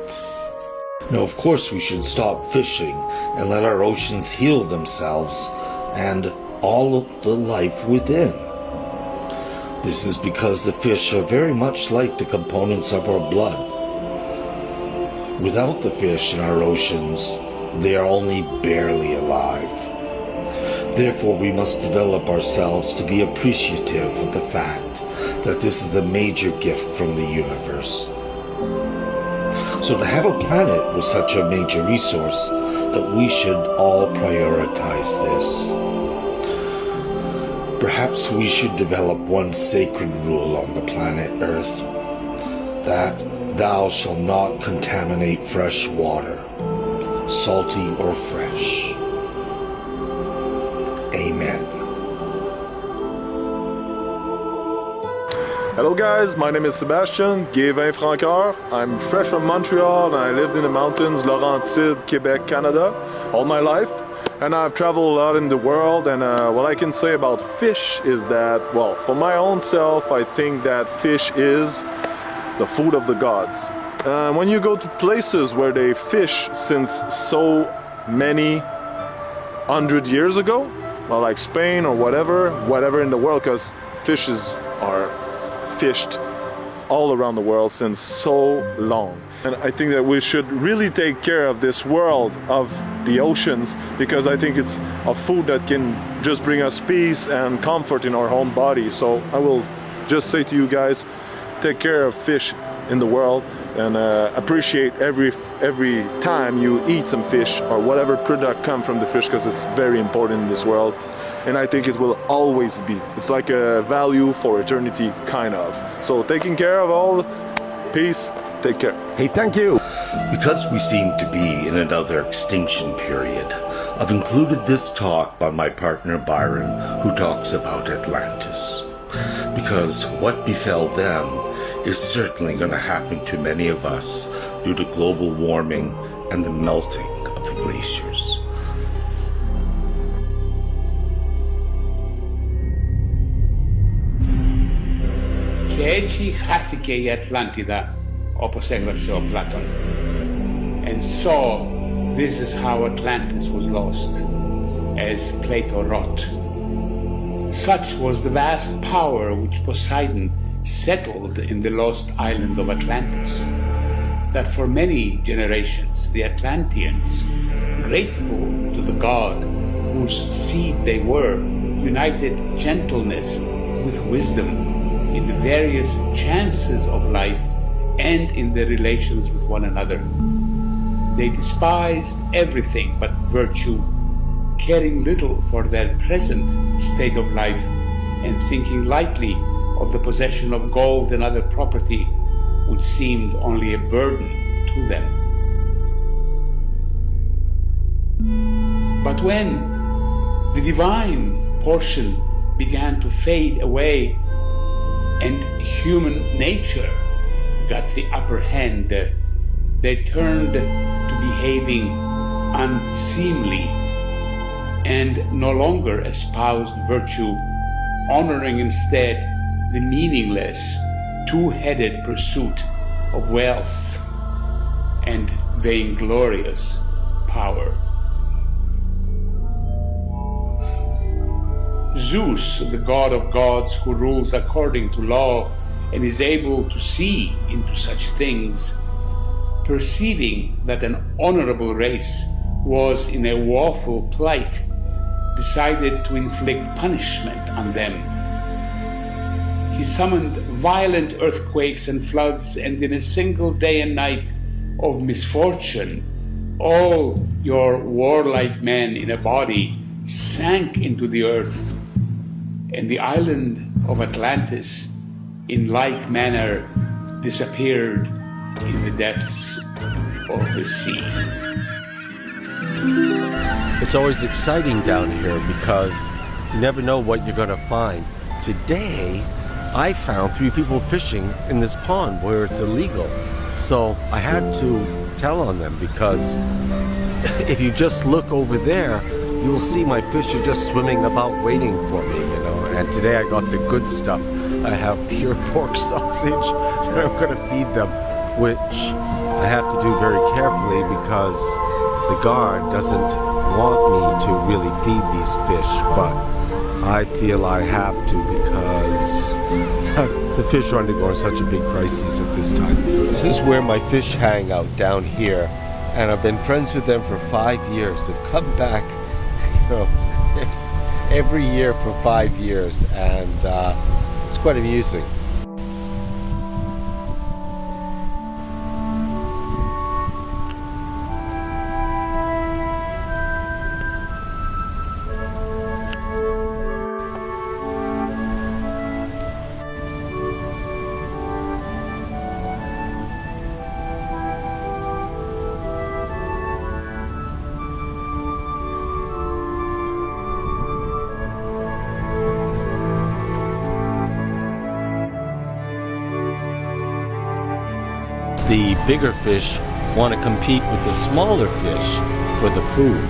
Now, of course, we should stop fishing and let our oceans heal themselves and all of the life within. This is because the fish are very much like the components of our blood. Without the fish in our oceans, they are only barely alive. Therefore, we must develop ourselves to be appreciative of the fact that this is a major gift from the universe. So to have a planet with such a major resource, that we should all prioritize this. Perhaps we should develop one sacred rule on the planet Earth, that thou shalt not contaminate fresh water, salty or fresh. Amen. Hello guys, my name is Sebastian, Guévin Francoeur. I'm fresh from Montreal and I lived in the mountains, Laurentides, Quebec, Canada, all my life. And I've traveled a lot in the world, and what I can say about fish is that, well, for my own self, I think that fish is the food of the gods. When you go to places where they fish since so many 100 years ago, well, like Spain or whatever in the world, because fishes are fished all around the world since so long. And I think that we should really take care of this world of the oceans, because I think it's a food that can just bring us peace and comfort in our own body. So I will just say to you guys, take care of fish in the world, and appreciate every time you eat some fish or whatever product come from the fish, because it's very important in this world. And I think it will always be. It's like a value for eternity, kind of. So taking care of all, peace, take care. Hey, thank you. Because we seem to be in another extinction period, I've included this talk by my partner Byron, who talks about Atlantis. Because what befell them is certainly going to happen to many of us due to global warming and the melting of the glaciers. Και έτσι χάθηκε η Ατλάντιδα, όπως έγραψε ο Πλάτων. And so, this is how Atlantis was lost, as Plato wrote. Such was the vast power which Poseidon settled in the lost island of Atlantis, that for many generations the Atlanteans, grateful to the god whose seed they were, united gentleness with wisdom in the various chances of life and in their relations with one another. They despised everything but virtue, caring little for their present state of life and thinking lightly of the possession of gold and other property, which seemed only a burden to them. But when the divine portion began to fade away and human nature got the upper hand, they turned to behaving unseemly and no longer espoused virtue, honoring instead the meaningless, two-headed pursuit of wealth and vainglorious power. Zeus, the god of gods who rules according to law and is able to see into such things, perceiving that an honorable race was in a woeful plight, decided to inflict punishment on them. He summoned violent earthquakes and floods, and in a single day and night of misfortune, all your warlike men in a body sank into the earth, and the island of Atlantis in like manner disappeared in the depths of the sea. It's always exciting down here because you never know what you're going to find. Today, I found 3 people fishing in this pond where it's illegal. So I had to tell on them, because if you just look over there, you will see my fish are just swimming about waiting for me, you know. And today I got the good stuff. I have pure pork sausage that I'm going to feed them, which I have to do very carefully because the guard doesn't want me to really feed these fish, but I feel I have to because the fish are undergoing such a big crisis at this time. This is where my fish hang out, down here, and I've been friends with them for 5 years. They've come back, you know, every year for 5 years, and it's quite amusing. the bigger fish want to compete with the smaller fish for the food,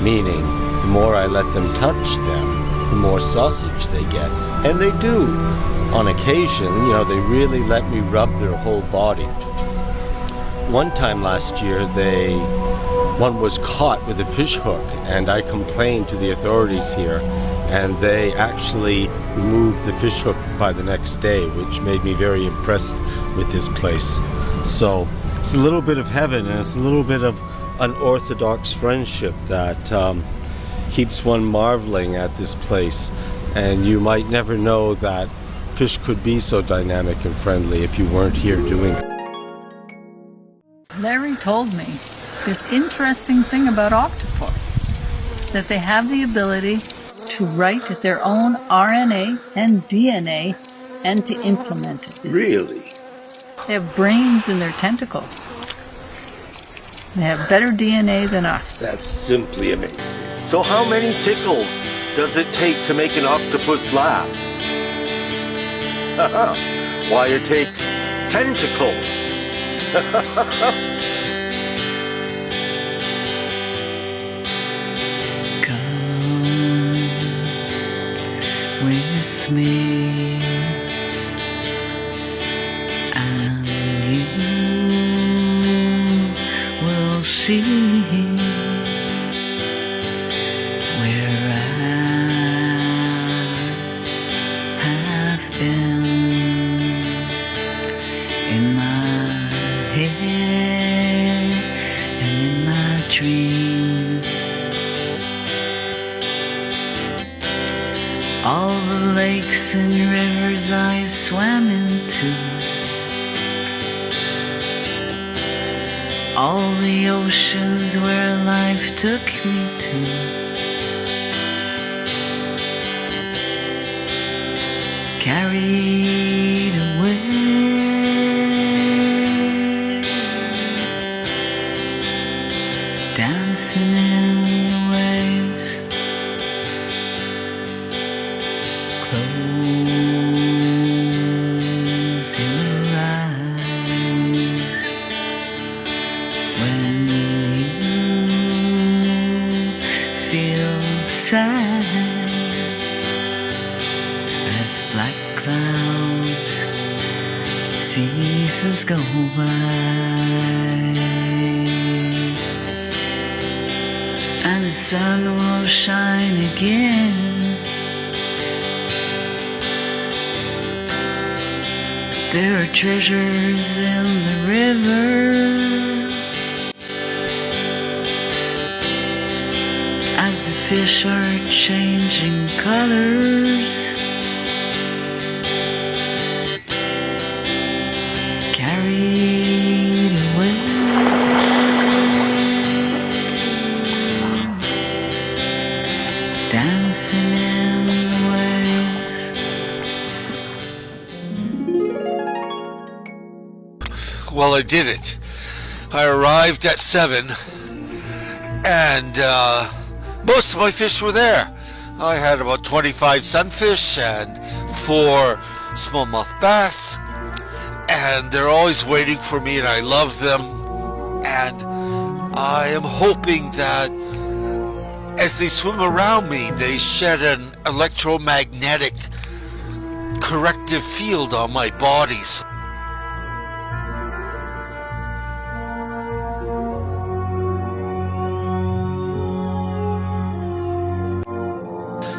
meaning the more I let them touch them, the more sausage they get. And they do. On occasion, they really let me rub their whole body. One time last year, one was caught with a fish hook, and I complained to the authorities here, and they actually removed the fish hook by the next day, which made me very impressed with this place. So it's a little bit of heaven, and it's a little bit of unorthodox friendship that keeps one marveling at this place. And you might never know that fish could be so dynamic and friendly if you weren't here doing it. Larry told me this interesting thing about octopus is that they have the ability to write their own RNA and DNA and to implement it. Really? They have brains in their tentacles. They have better DNA than us. That's simply amazing. So how many tickles does it take to make an octopus laugh? Why, it takes tentacles. With me, and you will see where I have been in my head and in my dreams. All the lakes and rivers I swam into, all the oceans where life took me to, carried away, dancing in the waves. Close your eyes when you feel sad as black clouds, seasons go by, and the sun will shine again. There are treasures in the river as the fish are changing colors, carried away, dancing in the waves. Well, I did it. I arrived at 7, and most of my fish were there. I had about 25 sunfish and 4 smallmouth bass, and they're always waiting for me, and I love them. And I am hoping that as they swim around me, they shed an electromagnetic corrective field on my body.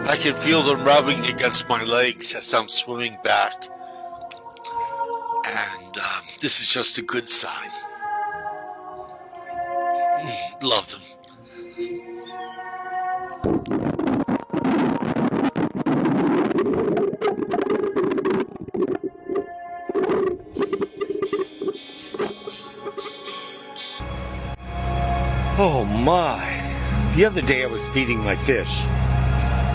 I can feel them rubbing against my legs as I'm swimming back. And this is just a good sign. Love them. Oh my. The other day I was feeding my fish.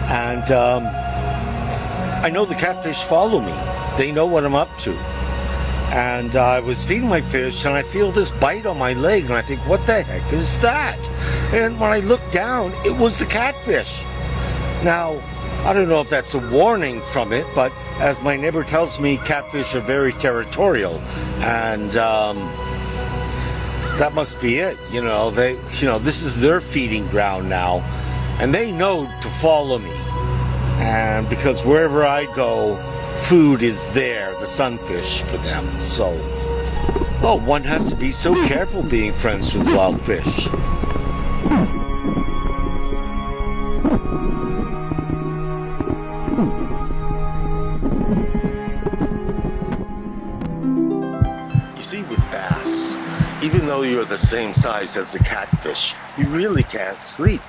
And I know the catfish follow me. They know what I'm up to. And I was feeding my fish, and I feel this bite on my leg, and I think, what the heck is that? And when I looked down, it was the catfish. Now, I don't know if that's a warning from it, but as my neighbor tells me, catfish are very territorial. And that must be it. This is their feeding ground now, and they know to follow me. And because wherever I go, food is there, the sunfish for them. So, one has to be so careful being friends with wild fish. You see, with bass, even though you're the same size as the catfish, you really can't sleep.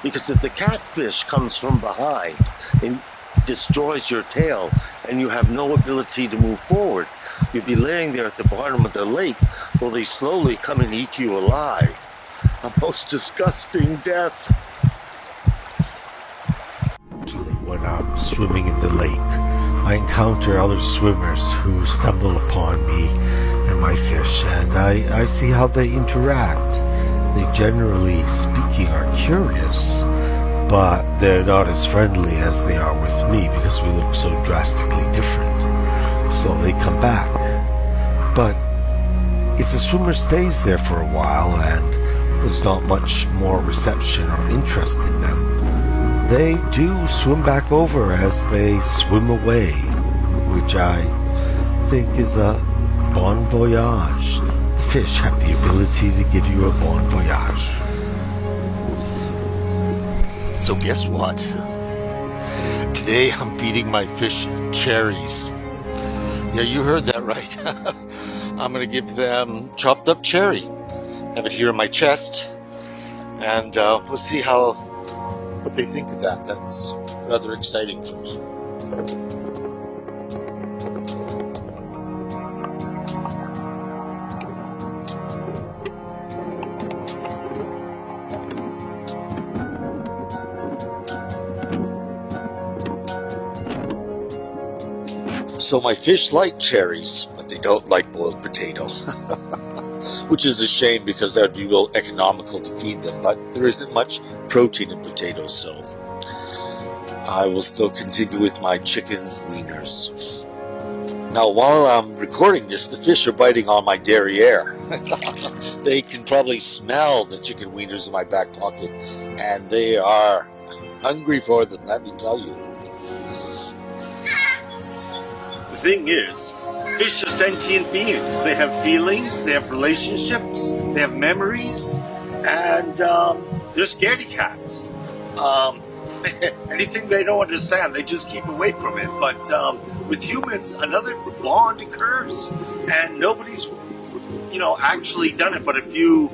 Because if the catfish comes from behind and destroys your tail and you have no ability to move forward, you'll be laying there at the bottom of the lake while they slowly come and eat you alive. A most disgusting death. When I'm swimming in the lake, I encounter other swimmers who stumble upon me and my fish, and I see how they interact. They, generally speaking, are curious, but they're not as friendly as they are with me because we look so drastically different. So they come back. But if the swimmer stays there for a while and there's not much more reception or interest in them, they do swim back over as they swim away, which I think is a bon voyage. Fish have the ability to give you a bon voyage. So guess what? Today I'm feeding my fish cherries. Yeah, you heard that right. I'm going to give them chopped up cherry. Have it here in my chest. And we'll see what they think of that. That's rather exciting for me. So my fish like cherries, but they don't like boiled potatoes. Which is a shame because that would be real economical to feed them, but there isn't much protein in potatoes, so I will still continue with my chicken wieners. Now, while I'm recording this, the fish are biting on my derriere. They can probably smell the chicken wieners in my back pocket, and they are hungry for them, let me tell you. The thing is, fish are sentient beings. They have feelings, they have relationships, they have memories, and they're scaredy cats. Anything they don't understand, they just keep away from it. But with humans, another bond occurs, and nobody's, actually done it but a few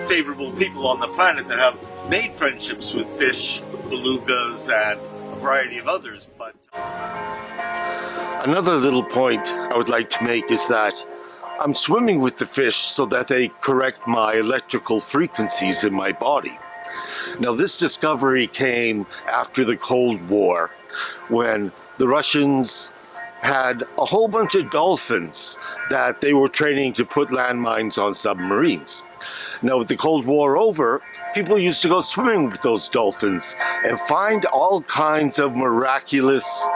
favorable people on the planet that have made friendships with fish, belugas, and a variety of others. But another little point I would like to make is that I'm swimming with the fish so that they correct my electrical frequencies in my body. Now, this discovery came after the Cold War, when the Russians had a whole bunch of dolphins that they were training to put landmines on submarines. Now, with the Cold War over, people used to go swimming with those dolphins and find all kinds of miraculous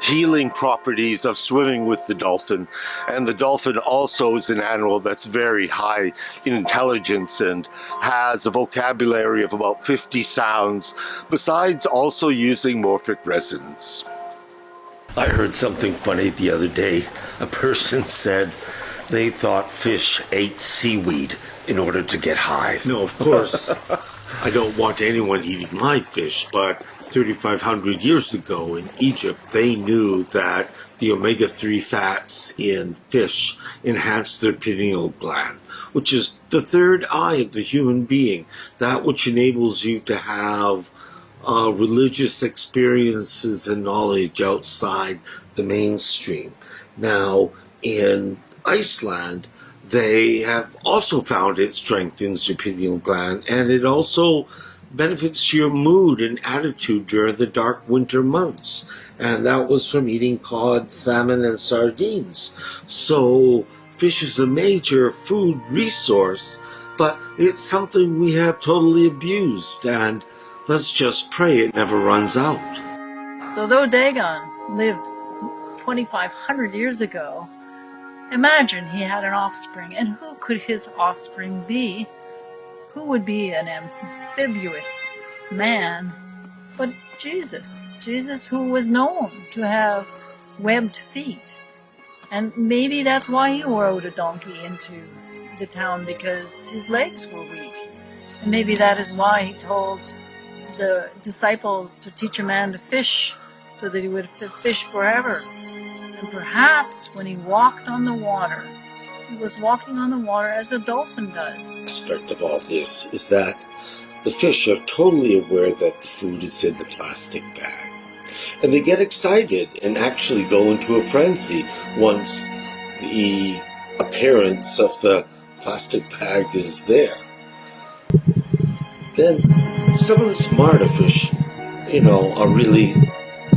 healing properties of swimming with the dolphin. And the dolphin also is an animal that's very high in intelligence and has a vocabulary of about 50 sounds, besides also using morphic resonance. I heard something funny the other day. A person said they thought fish ate seaweed in order to get high. No, of course, I don't want anyone eating my fish, but 3,500 years ago in Egypt, they knew that the omega-3 fats in fish enhanced their pineal gland, which is the third eye of the human being, that which enables you to have religious experiences and knowledge outside the mainstream. Now, in Iceland, they have also found it strengthens your pineal gland, and it also benefits your mood and attitude during the dark winter months. And that was from eating cod, salmon, and sardines. So fish is a major food resource, but it's something we have totally abused, and let's just pray it never runs out. So though Dagon lived 2,500 years ago, Imagine he had an offspring, and who could his offspring be? Who would be an amphibious man but Jesus? Jesus, who was known to have webbed feet. And maybe that's why he rode a donkey into the town, because his legs were weak. And maybe that is why he told the disciples to teach a man to fish, so that he would fish forever. And perhaps when he walked on the water, he was walking on the water as a dolphin does. Aspect of all this is that the fish are totally aware that the food is in the plastic bag. And they get excited and actually go into a frenzy once the appearance of the plastic bag is there. Then some of the smarter fish, are really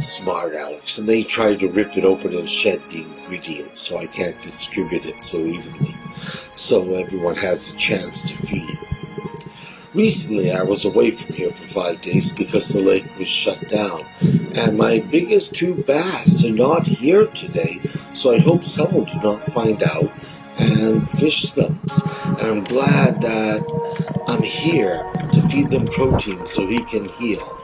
smart, Alex, and they try to rip it open and shed the ingredients so I can't distribute it so evenly, so everyone has a chance to feed. Recently, I was away from here for 5 days because the lake was shut down, and my biggest 2 bass are not here today, so I hope someone did not find out and fish those. And I'm glad that I'm here to feed them protein so he can heal.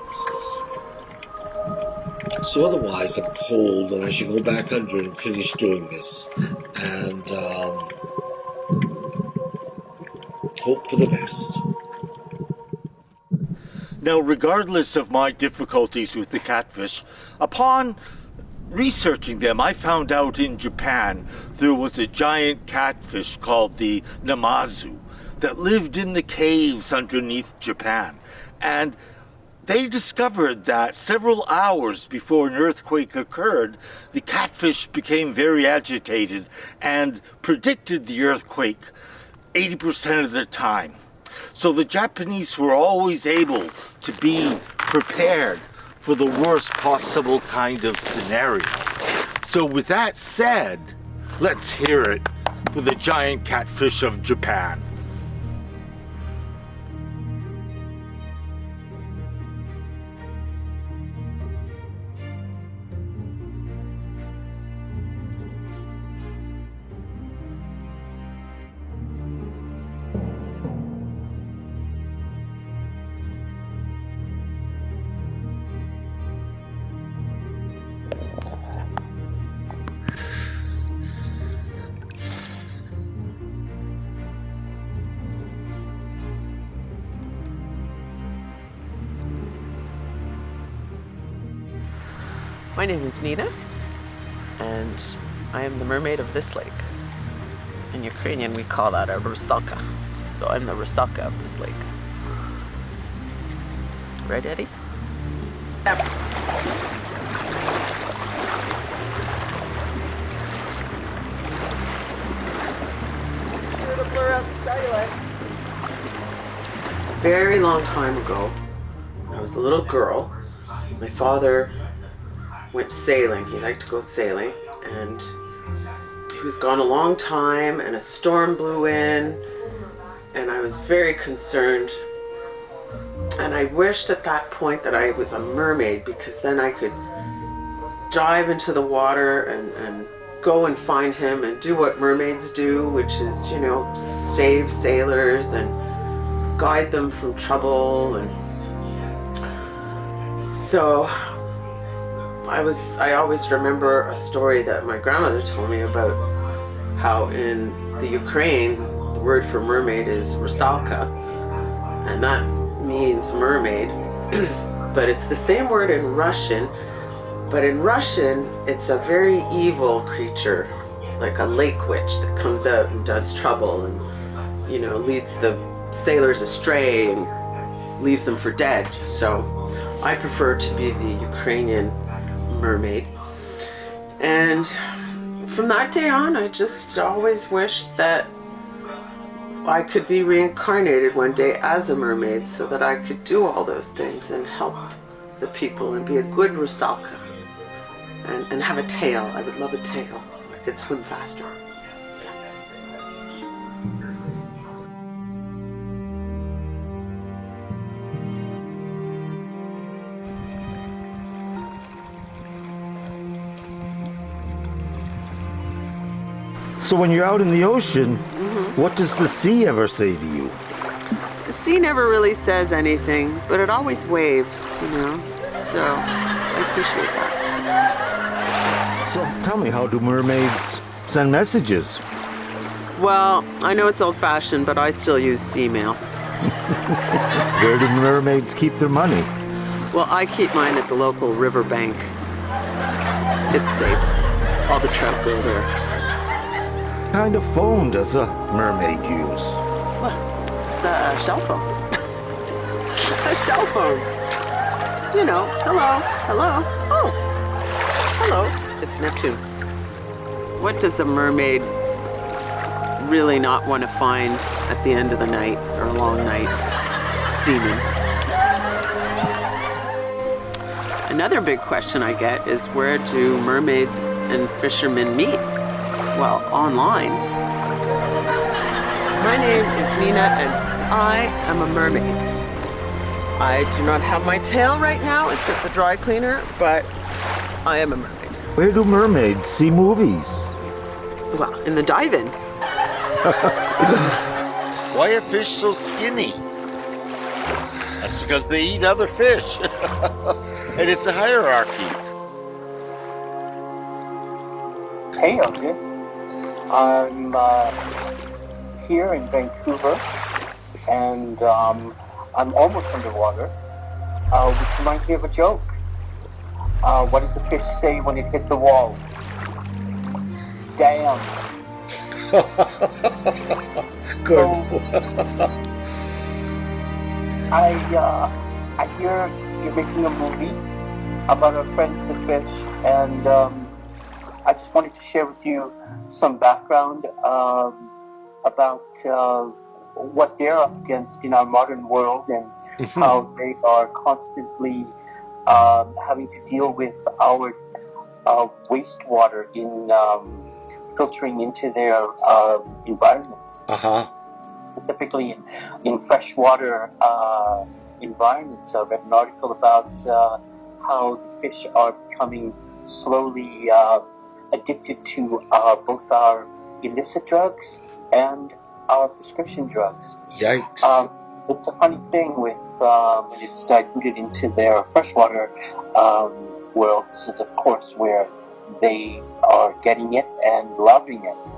So otherwise, I'm cold, and I should go back under and finish doing this, and hope for the best. Now, regardless of my difficulties with the catfish, upon researching them, I found out in Japan there was a giant catfish called the namazu that lived in the caves underneath Japan. And they discovered that several hours before an earthquake occurred, the catfish became very agitated and predicted the earthquake 80% of the time. So the Japanese were always able to be prepared for the worst possible kind of scenario. So with that said, let's hear it for the giant catfish of Japan. My name is Nina, and I am the mermaid of this lake. In Ukrainian, we call that a rusalka. So I'm the rusalka of this lake. Right, Eddie? Yep. Blur out the cellulite. A very long time ago, when I was a little girl, my father went sailing. He liked to go sailing, and he was gone a long time, and a storm blew in, and I was very concerned, and I wished at that point that I was a mermaid, because then I could dive into the water and go and find him and do what mermaids do, which is, save sailors and guide them from trouble. And so I always remember a story that my grandmother told me about how in the Ukraine, the word for mermaid is rusalka, and that means mermaid, but it's the same word in Russian, but in Russian, it's a very evil creature, like a lake witch that comes out and does trouble and, leads the sailors astray and leaves them for dead. So I prefer to be the Ukrainian mermaid. And from that day on, I just always wished that I could be reincarnated one day as a mermaid so that I could do all those things and help the people and be a good rusalka and have a tail. I would love a tail so I could swim faster. So when you're out in the ocean, what does the sea ever say to you? The sea never really says anything, but it always waves, you know. So I appreciate that. So tell me, how do mermaids send messages? Well, I know it's old-fashioned, but I still use sea mail. Where do mermaids keep their money? Well, I keep mine at the local riverbank. It's safe. All the trout go there. What kind of phone does a mermaid use? Well, it's the shell phone. A shell phone. You know, hello, hello, oh, hello. It's Neptune. What does a mermaid really not want to find at the end of the night or a long night? Semen. Another big question I get is, where do mermaids and fishermen meet? Well, online. My name is Nina and I am a mermaid. I do not have my tail right now, it's at the dry cleaner, but I am a mermaid. Where do mermaids see movies? Well, in the dive-in. Why are fish so skinny? That's because they eat other fish. And it's a hierarchy. Hey, Otis. I'm here in Vancouver, and I'm almost underwater. Would you mind hearing a joke? What did the fish say when it hit the wall? Damn. Good. I hear you're making a movie about our friends the fish, and I just wanted to share with you some background about what they're up against in our modern world, and how they are constantly having to deal with our wastewater in filtering into their environments. Typically in freshwater environments. I read an article about how the fish are becoming slowly addicted to both our illicit drugs and our prescription drugs. Yikes. It's a funny thing with when it's diluted into their freshwater world. This is, of course, where they are getting it and loving it.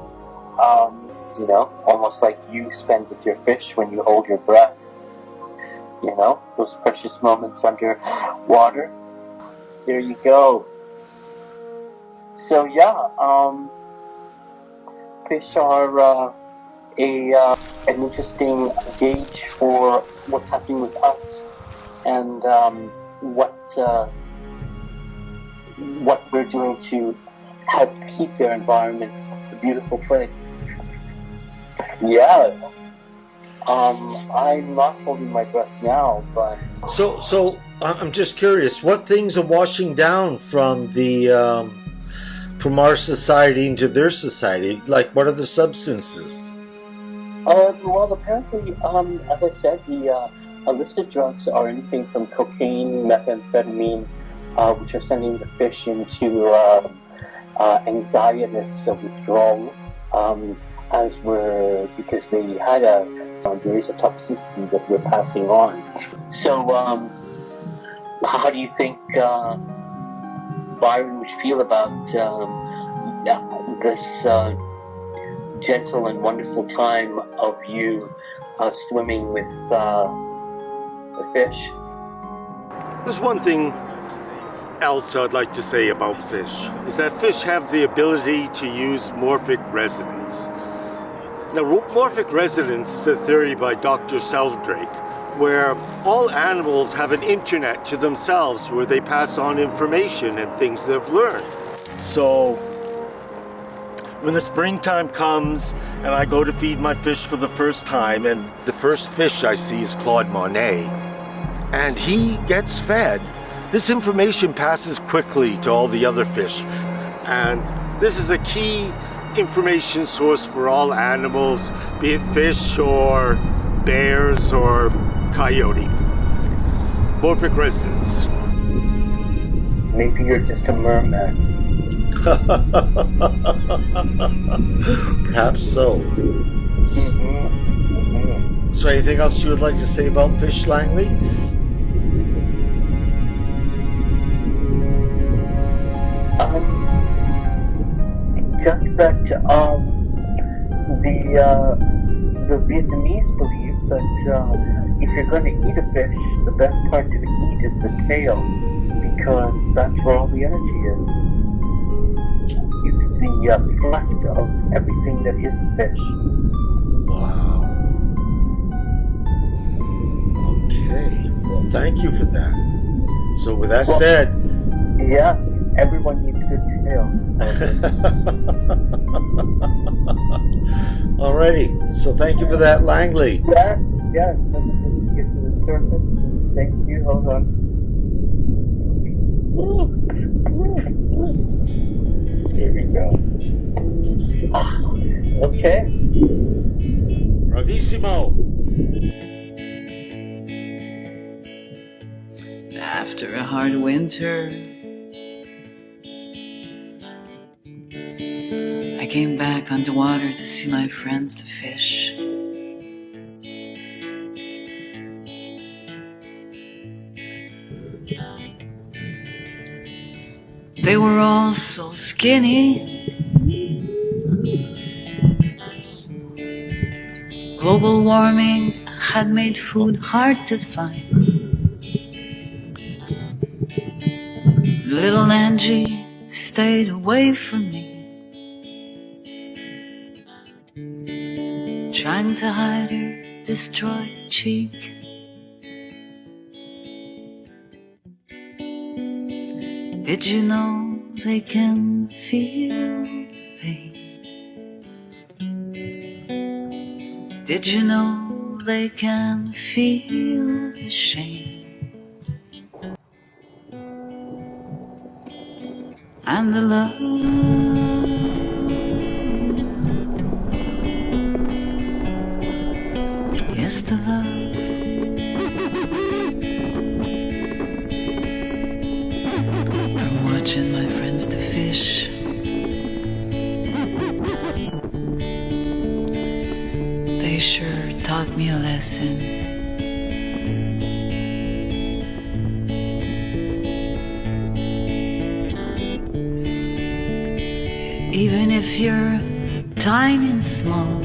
You know, almost like you spend with your fish when you hold your breath. You know, those precious moments under water. There you go. So yeah, fish are an interesting gauge for what's happening with us, and what we're doing to help keep their environment a beautiful place. Yes. I'm not holding my breath now, but So I'm just curious, what things are washing down from from our society into their society? Like, what are the substances? Well, apparently, as I said, the illicit drugs are anything from cocaine, methamphetamine, which are sending the fish into anxietous withdrawal, because they had there is a toxicity that we're passing on. So, how do you think Byron would feel about this gentle and wonderful time of you swimming with the fish? There's one thing else I'd like to say about fish, is that fish have the ability to use morphic resonance. Now, morphic resonance is a theory by Dr. Sheldrake, where all animals have an internet to themselves where they pass on information and things they've learned. So, when the springtime comes and I go to feed my fish for the first time, and the first fish I see is Claude Monet, and he gets fed, this information passes quickly to all the other fish. And this is a key information source for all animals, be it fish or bears or coyote. Morphic resonance. Maybe you're just a merman. Perhaps so. So anything else you would like to say about fish, Langley? Just that the Vietnamese believe that if you're going to eat a fish, the best part to eat is the tail, because that's where all the energy is. It's the thrust of everything that is fish. Wow. Okay. Well, thank you for that. So with that said... Yes, everyone needs good tail. Alrighty. So thank you for that, Langley. Yeah, yes. Let me just get to the surface and thank you. Hold on. Here we go. Okay. Bravissimo. After a hard winter, I came back on the water to see my friends, the fish. They were all so skinny. Global warming had made food hard to find. Little Angie stayed away from me, trying to hide her destroyed cheek. Did you know they can feel pain? Did you know they can feel the shame? And the love. Yes, the love. From watching my friends to fish, they sure taught me a lesson. Even if you're tiny and small,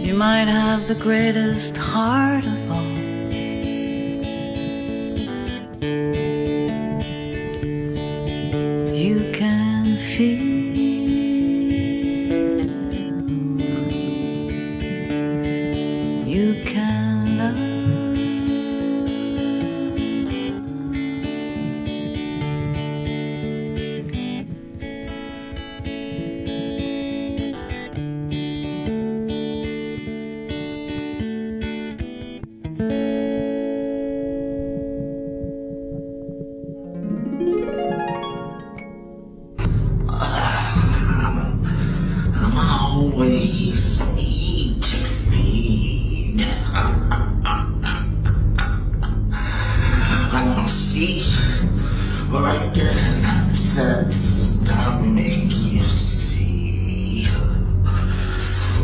you might have the greatest heart of all. You can feel, you can love. Always need to feed. I must eat, or I get an upset stomach, you see.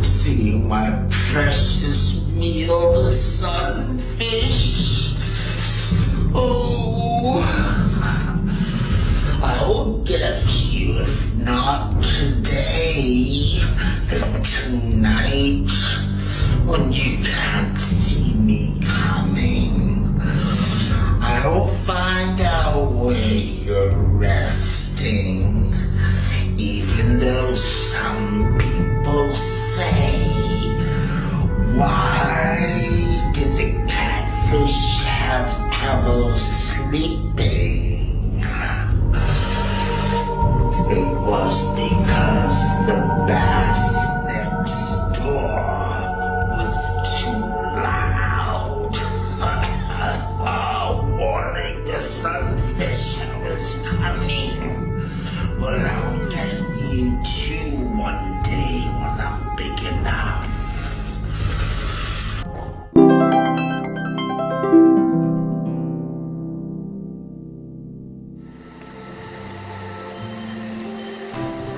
See my precious meal, the sunfish. Oh, I'll get you if not today, then tonight, when you can't see me coming. I'll find out where you're resting, even though some people say, why did the catfish have trouble sleeping? It was because the bass next door was too loud. Warning the sunfish I was coming. Well, I'll get you too one day when I'm big enough.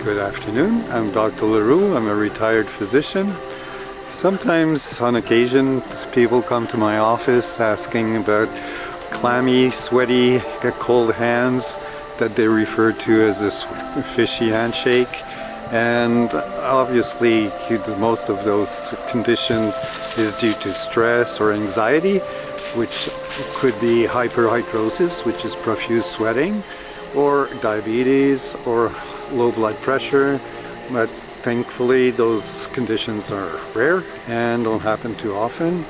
Good afternoon. I'm Dr. LaRue. I'm a retired physician. Sometimes, on occasion, people come to my office asking about clammy, sweaty, cold hands that they refer to as this fishy handshake. And obviously, most of those conditions is due to stress or anxiety, which could be hyperhidrosis, which is profuse sweating, or diabetes, or low blood pressure. But thankfully, those conditions are rare and don't happen too often.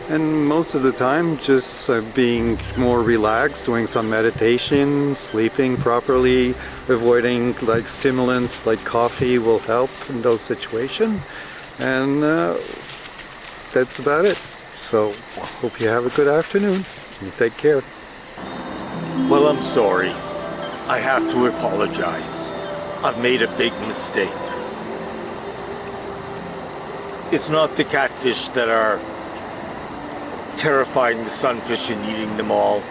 And most of the time, just being more relaxed, doing some meditation, sleeping properly, avoiding like stimulants like coffee will help in those situations. And that's about it. So hope you have a good afternoon and take care. Well, I'm sorry. I have to apologize. I've made a big mistake. It's not the catfish that are terrifying the sunfish and eating them all.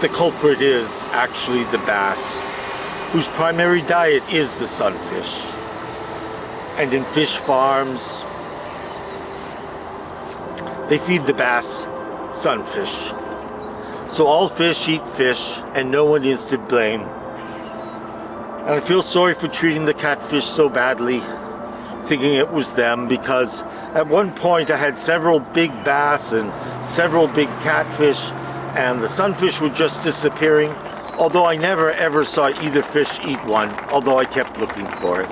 The culprit is actually the bass, whose primary diet is the sunfish. And in fish farms, they feed the bass sunfish. So all fish eat fish, and no one is to blame. And I feel sorry for treating the catfish so badly, thinking it was them, because at one point I had several big bass and several big catfish, and the sunfish were just disappearing, although I never ever saw either fish eat one, although I kept looking for it.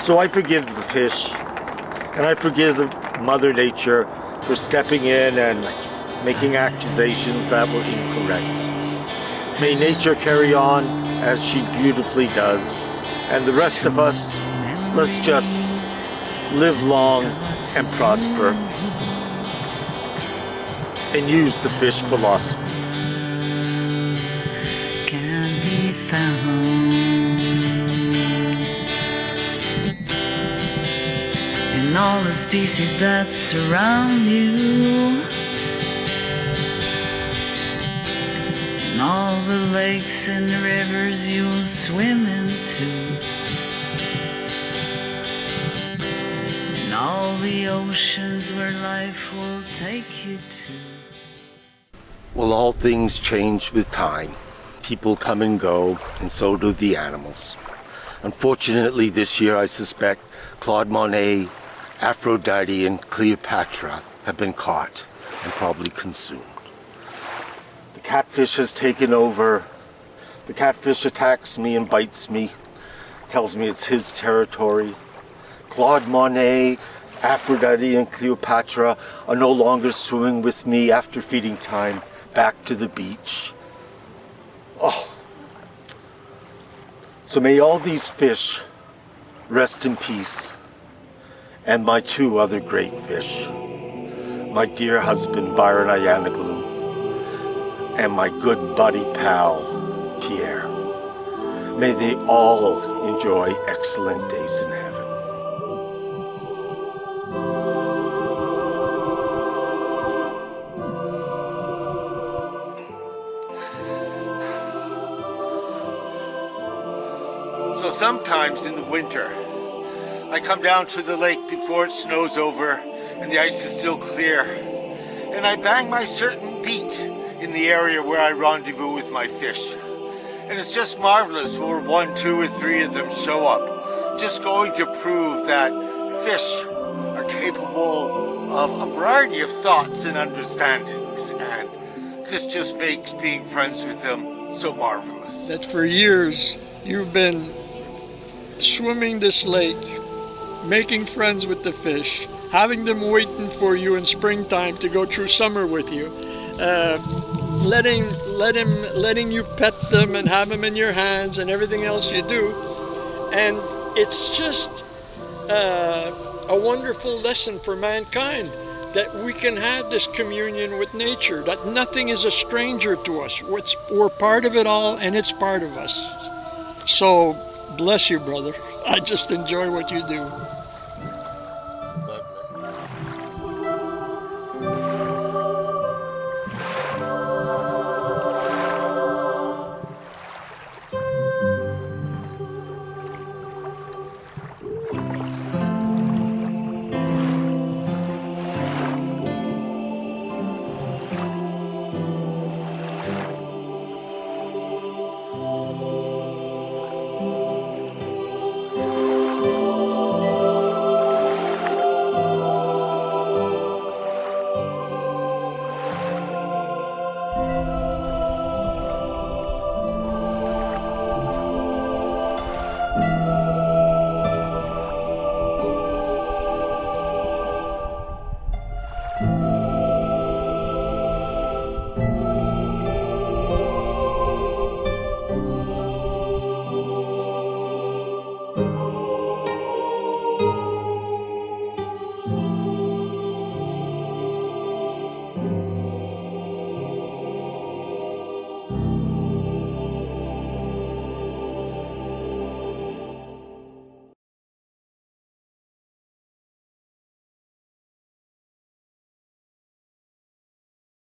So I forgive the fish, and I forgive Mother Nature for stepping in and making accusations that were incorrect. May nature carry on as she beautifully does, and the rest of us, let's just live long and prosper and use the fish philosophies. Can be found in all the species that surround you, in all the lakes and rivers you'll swim into, all the oceans where life will take you to. Well, all things change with time. People come and go, and so do the animals. Unfortunately, this year I suspect Claude Monet, Aphrodite, and Cleopatra have been caught and probably consumed. The catfish has taken over. The catfish attacks me and bites me, tells me it's his territory. Claude Monet, Aphrodite, and Cleopatra are no longer swimming with me after feeding time back to the beach. Oh. So may all these fish rest in peace, and my two other great fish, my dear husband Byron Ayanoglu, and my good buddy pal Pierre. May they all enjoy excellent days in heaven. So sometimes in the winter, I come down to the lake before it snows over and the ice is still clear, and I bang my certain beat in the area where I rendezvous with my fish. And it's just marvelous where 1, 2, or 3 of them show up, just going to prove that fish are capable of a variety of thoughts and understandings, and this just makes being friends with them so marvelous. That for years you've been swimming this lake, making friends with the fish, having them waiting for you in springtime to go through summer with you, letting you pet them and have them in your hands and everything else you do. And it's just a wonderful lesson for mankind that we can have this communion with nature, that nothing is a stranger to us. We're part of it all, and it's part of us. So bless you, brother. I just enjoy what you do.